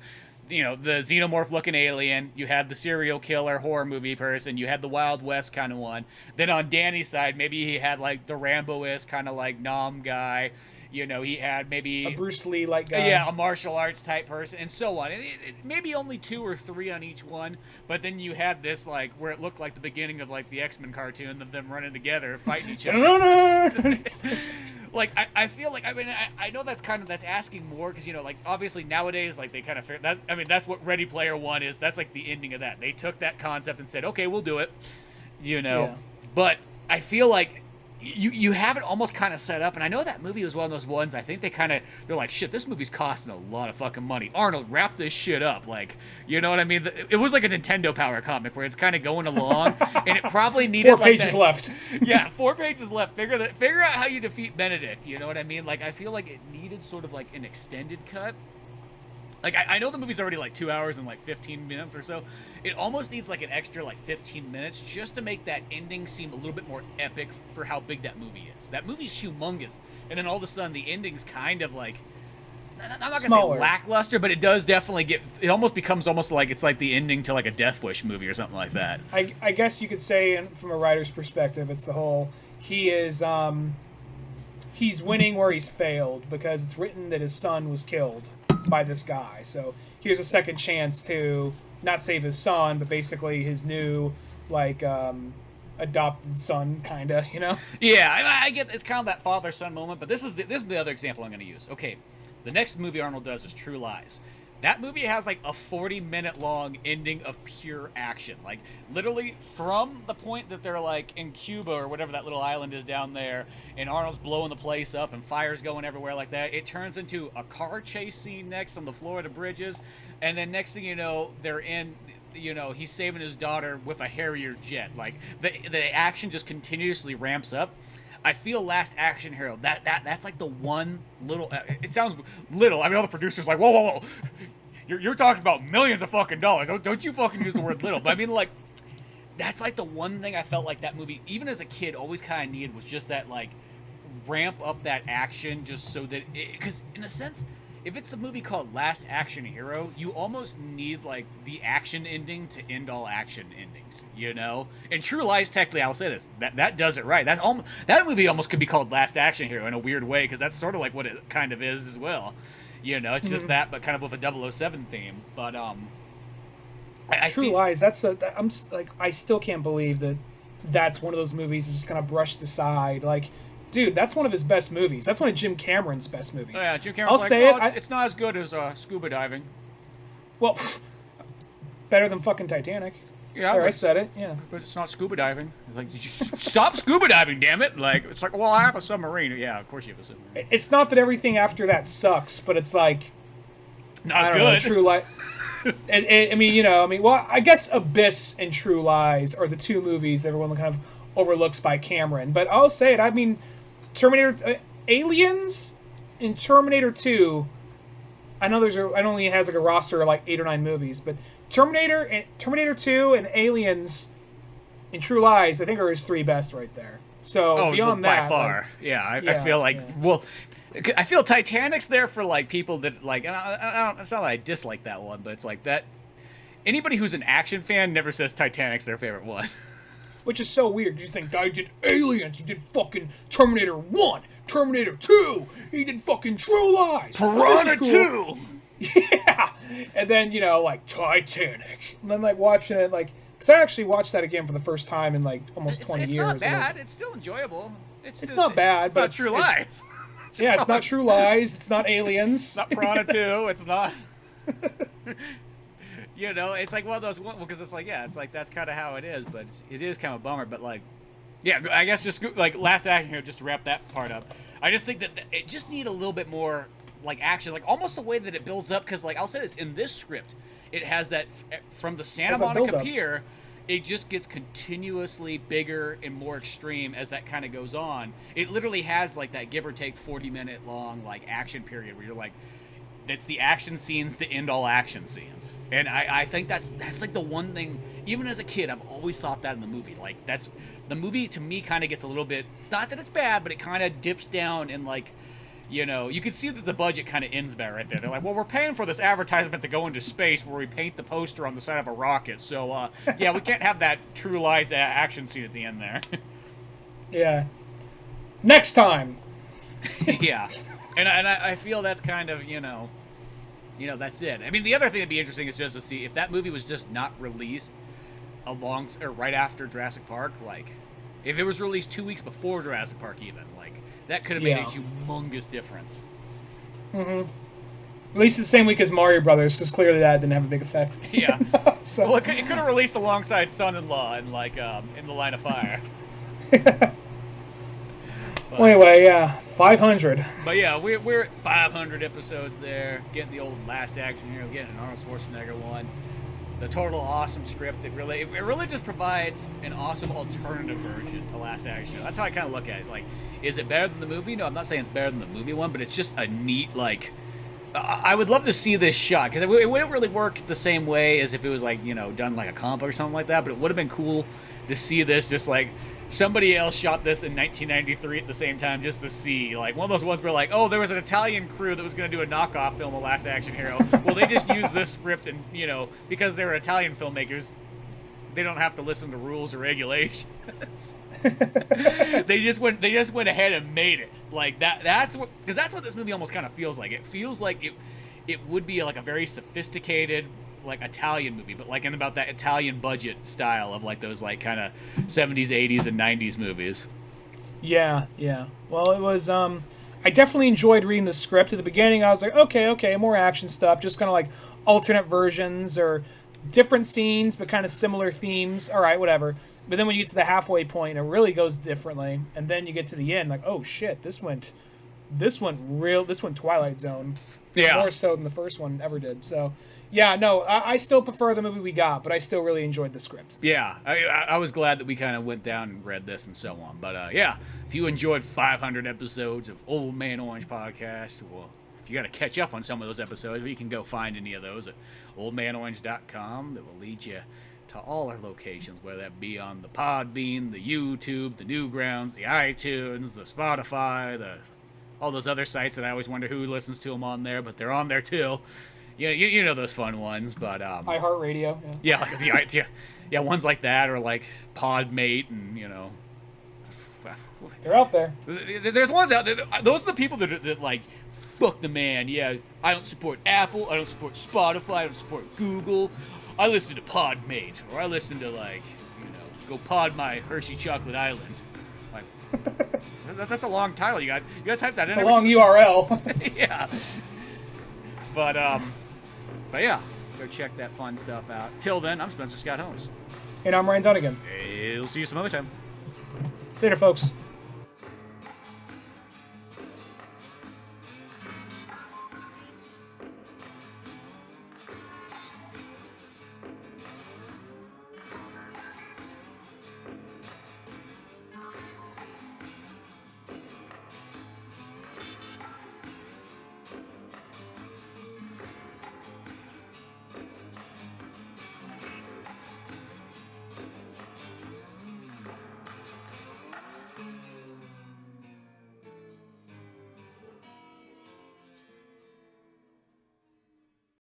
the xenomorph-looking alien, you have the serial killer horror movie person, you had the Wild West kind of one. Then on Danny's side, maybe he had, like, the Rambo-esque kind of, like, Nom guy. He had maybe a Bruce Lee-like guy. Yeah, a martial arts type person, and so on. Maybe only 2 or 3 on each one, but then you had this, like, where it looked like the beginning of, like, the X-Men cartoon of them running together, fighting each other. Like, I feel like, I mean, I know that's asking more, because, like, obviously nowadays, like, they kind of that. I mean, that's what Ready Player One is. That's, like, the ending of that. They took that concept and said, okay, we'll do it, Yeah. But I feel like you have it almost kind of set up, and I know that movie was one of those ones, I think they're like, shit, this movie's costing a lot of fucking money. Arnold, wrap this shit up. Like, you know what I mean? It was like a Nintendo Power comic where it's kind of going along, and it probably needed 4 pages left. Yeah, 4 pages left. Figure out how you defeat Benedict, you know what I mean? Like, I feel like it needed sort of like an extended cut. Like, I know the movie's already like 2 hours and like 15 minutes or so. It almost needs like an extra like 15 minutes just to make that ending seem a little bit more epic for how big that movie is. That movie's humongous. And then all of a sudden the ending's kind of like, I'm not going to say lackluster, but it does definitely it almost becomes almost like it's like the ending to like a Death Wish movie or something like that. I guess you could say, from a writer's perspective, it's the whole, he's winning where he's failed, because it's written that his son was killed by this guy. So here's a second chance to not save his son, but basically his new, like, adopted son, kind of, Yeah, I get it's kind of that father-son moment, but this is the other example I'm going to use. Okay, the next movie Arnold does is True Lies. That movie has like a 40-minute long ending of pure action. Like, literally from the point that they're like in Cuba or whatever that little island is down there, and Arnold's blowing the place up and fire's going everywhere like that, it turns into a car chase scene next on the Florida bridges, and then next thing you know, they're in, he's saving his daughter with a Harrier jet. Like, the action just continuously ramps up. I feel Last Action Hero, that's like the one little, it sounds little, I mean, all the producers are like, whoa, you're talking about millions of fucking dollars, don't you fucking use the word little, but I mean, like, that's like the one thing I felt like that movie, even as a kid, always kind of needed, was just that, like, ramp up that action, just so that, because in a sense, if it's a movie called Last Action Hero, you almost need, like, the action ending to end all action endings, And True Lies, technically, I'll say this, that does it right. That movie almost could be called Last Action Hero in a weird way, because that's sort of like what it kind of is as well. It's just that, but kind of with a 007 theme. But, True Lies, I still can't believe that's one of those movies that's just kind of brushed aside. Like, dude, that's one of his best movies. That's one of Jim Cameron's best movies. Oh, yeah, Jim Cameron's it's not as good as scuba diving. Well, better than fucking Titanic. Yeah, I said it. Yeah, but it's not scuba diving. It's like, stop scuba diving, damn it! Like, it's like, well, I have a submarine. Yeah, of course you have a submarine. It's not that everything after that sucks, but it's like, not good. True Lies. Well, I guess Abyss and True Lies are the two movies everyone kind of overlooks by Cameron. But I'll say it. I mean, Aliens in Terminator 2. I know I know he has like a roster of like 8 or 9 movies, but Terminator 2 and Aliens and True Lies, I think, are his 3 best right there. So beyond that, by far, I feel like I feel Titanic's there for like people that like. And it's not that I dislike that one, but it's like that. Anybody who's an action fan never says Titanic's their favorite one. which is so weird. You think guy did Aliens, he did fucking Terminator 1, Terminator 2, he did fucking True Lies. Piranha cool. 2! Yeah! And then, like, Titanic. And then, like, watching it, like, because I actually watched that again for the first time in, like, almost 20 years. It's not bad. It's still enjoyable. It's not bad, but it's not True Lies. It's not True Lies. It's not Aliens. It's not Piranha 2. It's not... it's like one of those because it's like it's like that's kind of how it is, but it is kind of a bummer. But like, I guess just like last action here, just to wrap that part up. I just think that it just need a little bit more like action, like almost the way that it builds up. Because like I'll say this in this script, it has that from the Santa Monica Pier, it just gets continuously bigger and more extreme as that kind of goes on. It literally has like that give or take 40-minute long like action period where you're like. It's the action scenes to end all action scenes. And I think that's like the one thing, even as a kid, I've always thought that in the movie. Like, the movie to me kind of gets a little bit, it's not that it's bad, but it kind of dips down and like, you can see that the budget kind of ends there right there. They're like, well, we're paying for this advertisement to go into space where we paint the poster on the side of a rocket. So, we can't have that True Lies action scene at the end there. Yeah. Next time. Yeah. And I feel that's kind of, that's it. I mean, the other thing that'd be interesting is just to see if that movie was just not released right after Jurassic Park. Like, if it was released 2 weeks before Jurassic Park, even like that could have made a humongous difference. Mm-hmm. At least the same week as Mario Brothers, because clearly that didn't have a big effect. Yeah. So. Well, it could have released alongside Son-in-Law and like In the Line of Fire. Well, anyway, 500. But yeah, we're at 500 episodes there, getting the old Last Action Hero, getting an Arnold Schwarzenegger one. The total awesome script. It really just provides an awesome alternative version to Last Action Hero. That's how I kind of look at it. Like, is it better than the movie? No, I'm not saying it's better than the movie one, but it's just a neat, like... I would love to see this shot, because it wouldn't really work the same way as if it was, like, done like a comic or something like that, but it would have been cool to see this just, like... Somebody else shot this in 1993 at the same time just to see. Like, one of those ones where, like, oh, there was an Italian crew that was going to do a knockoff film of Last Action Hero. Well, they just used this script and, because they're Italian filmmakers, they don't have to listen to rules or regulations. They just went ahead and made it. Like, that's what this movie almost kind of feels like. It feels like it would be, like, a very sophisticated... like Italian movie, but like in about that Italian budget style of like those like kind of 70s, 80s, and 90s movies. Yeah. Well, it was. I definitely enjoyed reading the script. At the beginning, I was like, okay, more action stuff, just kind of like alternate versions or different scenes, but kind of similar themes. All right, whatever. But then when you get to the halfway point, it really goes differently, and then you get to the end, like, oh shit, this went Twilight Zone. Yeah. More so than the first one ever did. So. Yeah, no, I still prefer the movie we got, but I still really enjoyed the script. Yeah, I was glad that we kind of went down and read this and so on. But if you enjoyed 500 episodes of Old Man Orange Podcast, well, if you got to catch up on some of those episodes, you can go find any of those at oldmanorange.com. That will lead you to all our locations, whether that be on the Podbean, the YouTube, the Newgrounds, the iTunes, the Spotify, all those other sites that I always wonder who listens to them on there, but they're on there too. You know those fun ones, but iHeartRadio. Yeah, ones like that, or like Podmate, and they're out there. There's ones out there. Those are the people that like fuck the man. Yeah, I don't support Apple. I don't support Spotify. I don't support Google. I listen to Podmate, or I listen to go pod my Hershey Chocolate Island. Like that's a long title. You got to type that in. It's a long URL. Yeah. But yeah, go check that fun stuff out. Till then, I'm Spencer Scott Holmes. And I'm Ryan Dunnigan. We'll see you some other time. Later, folks.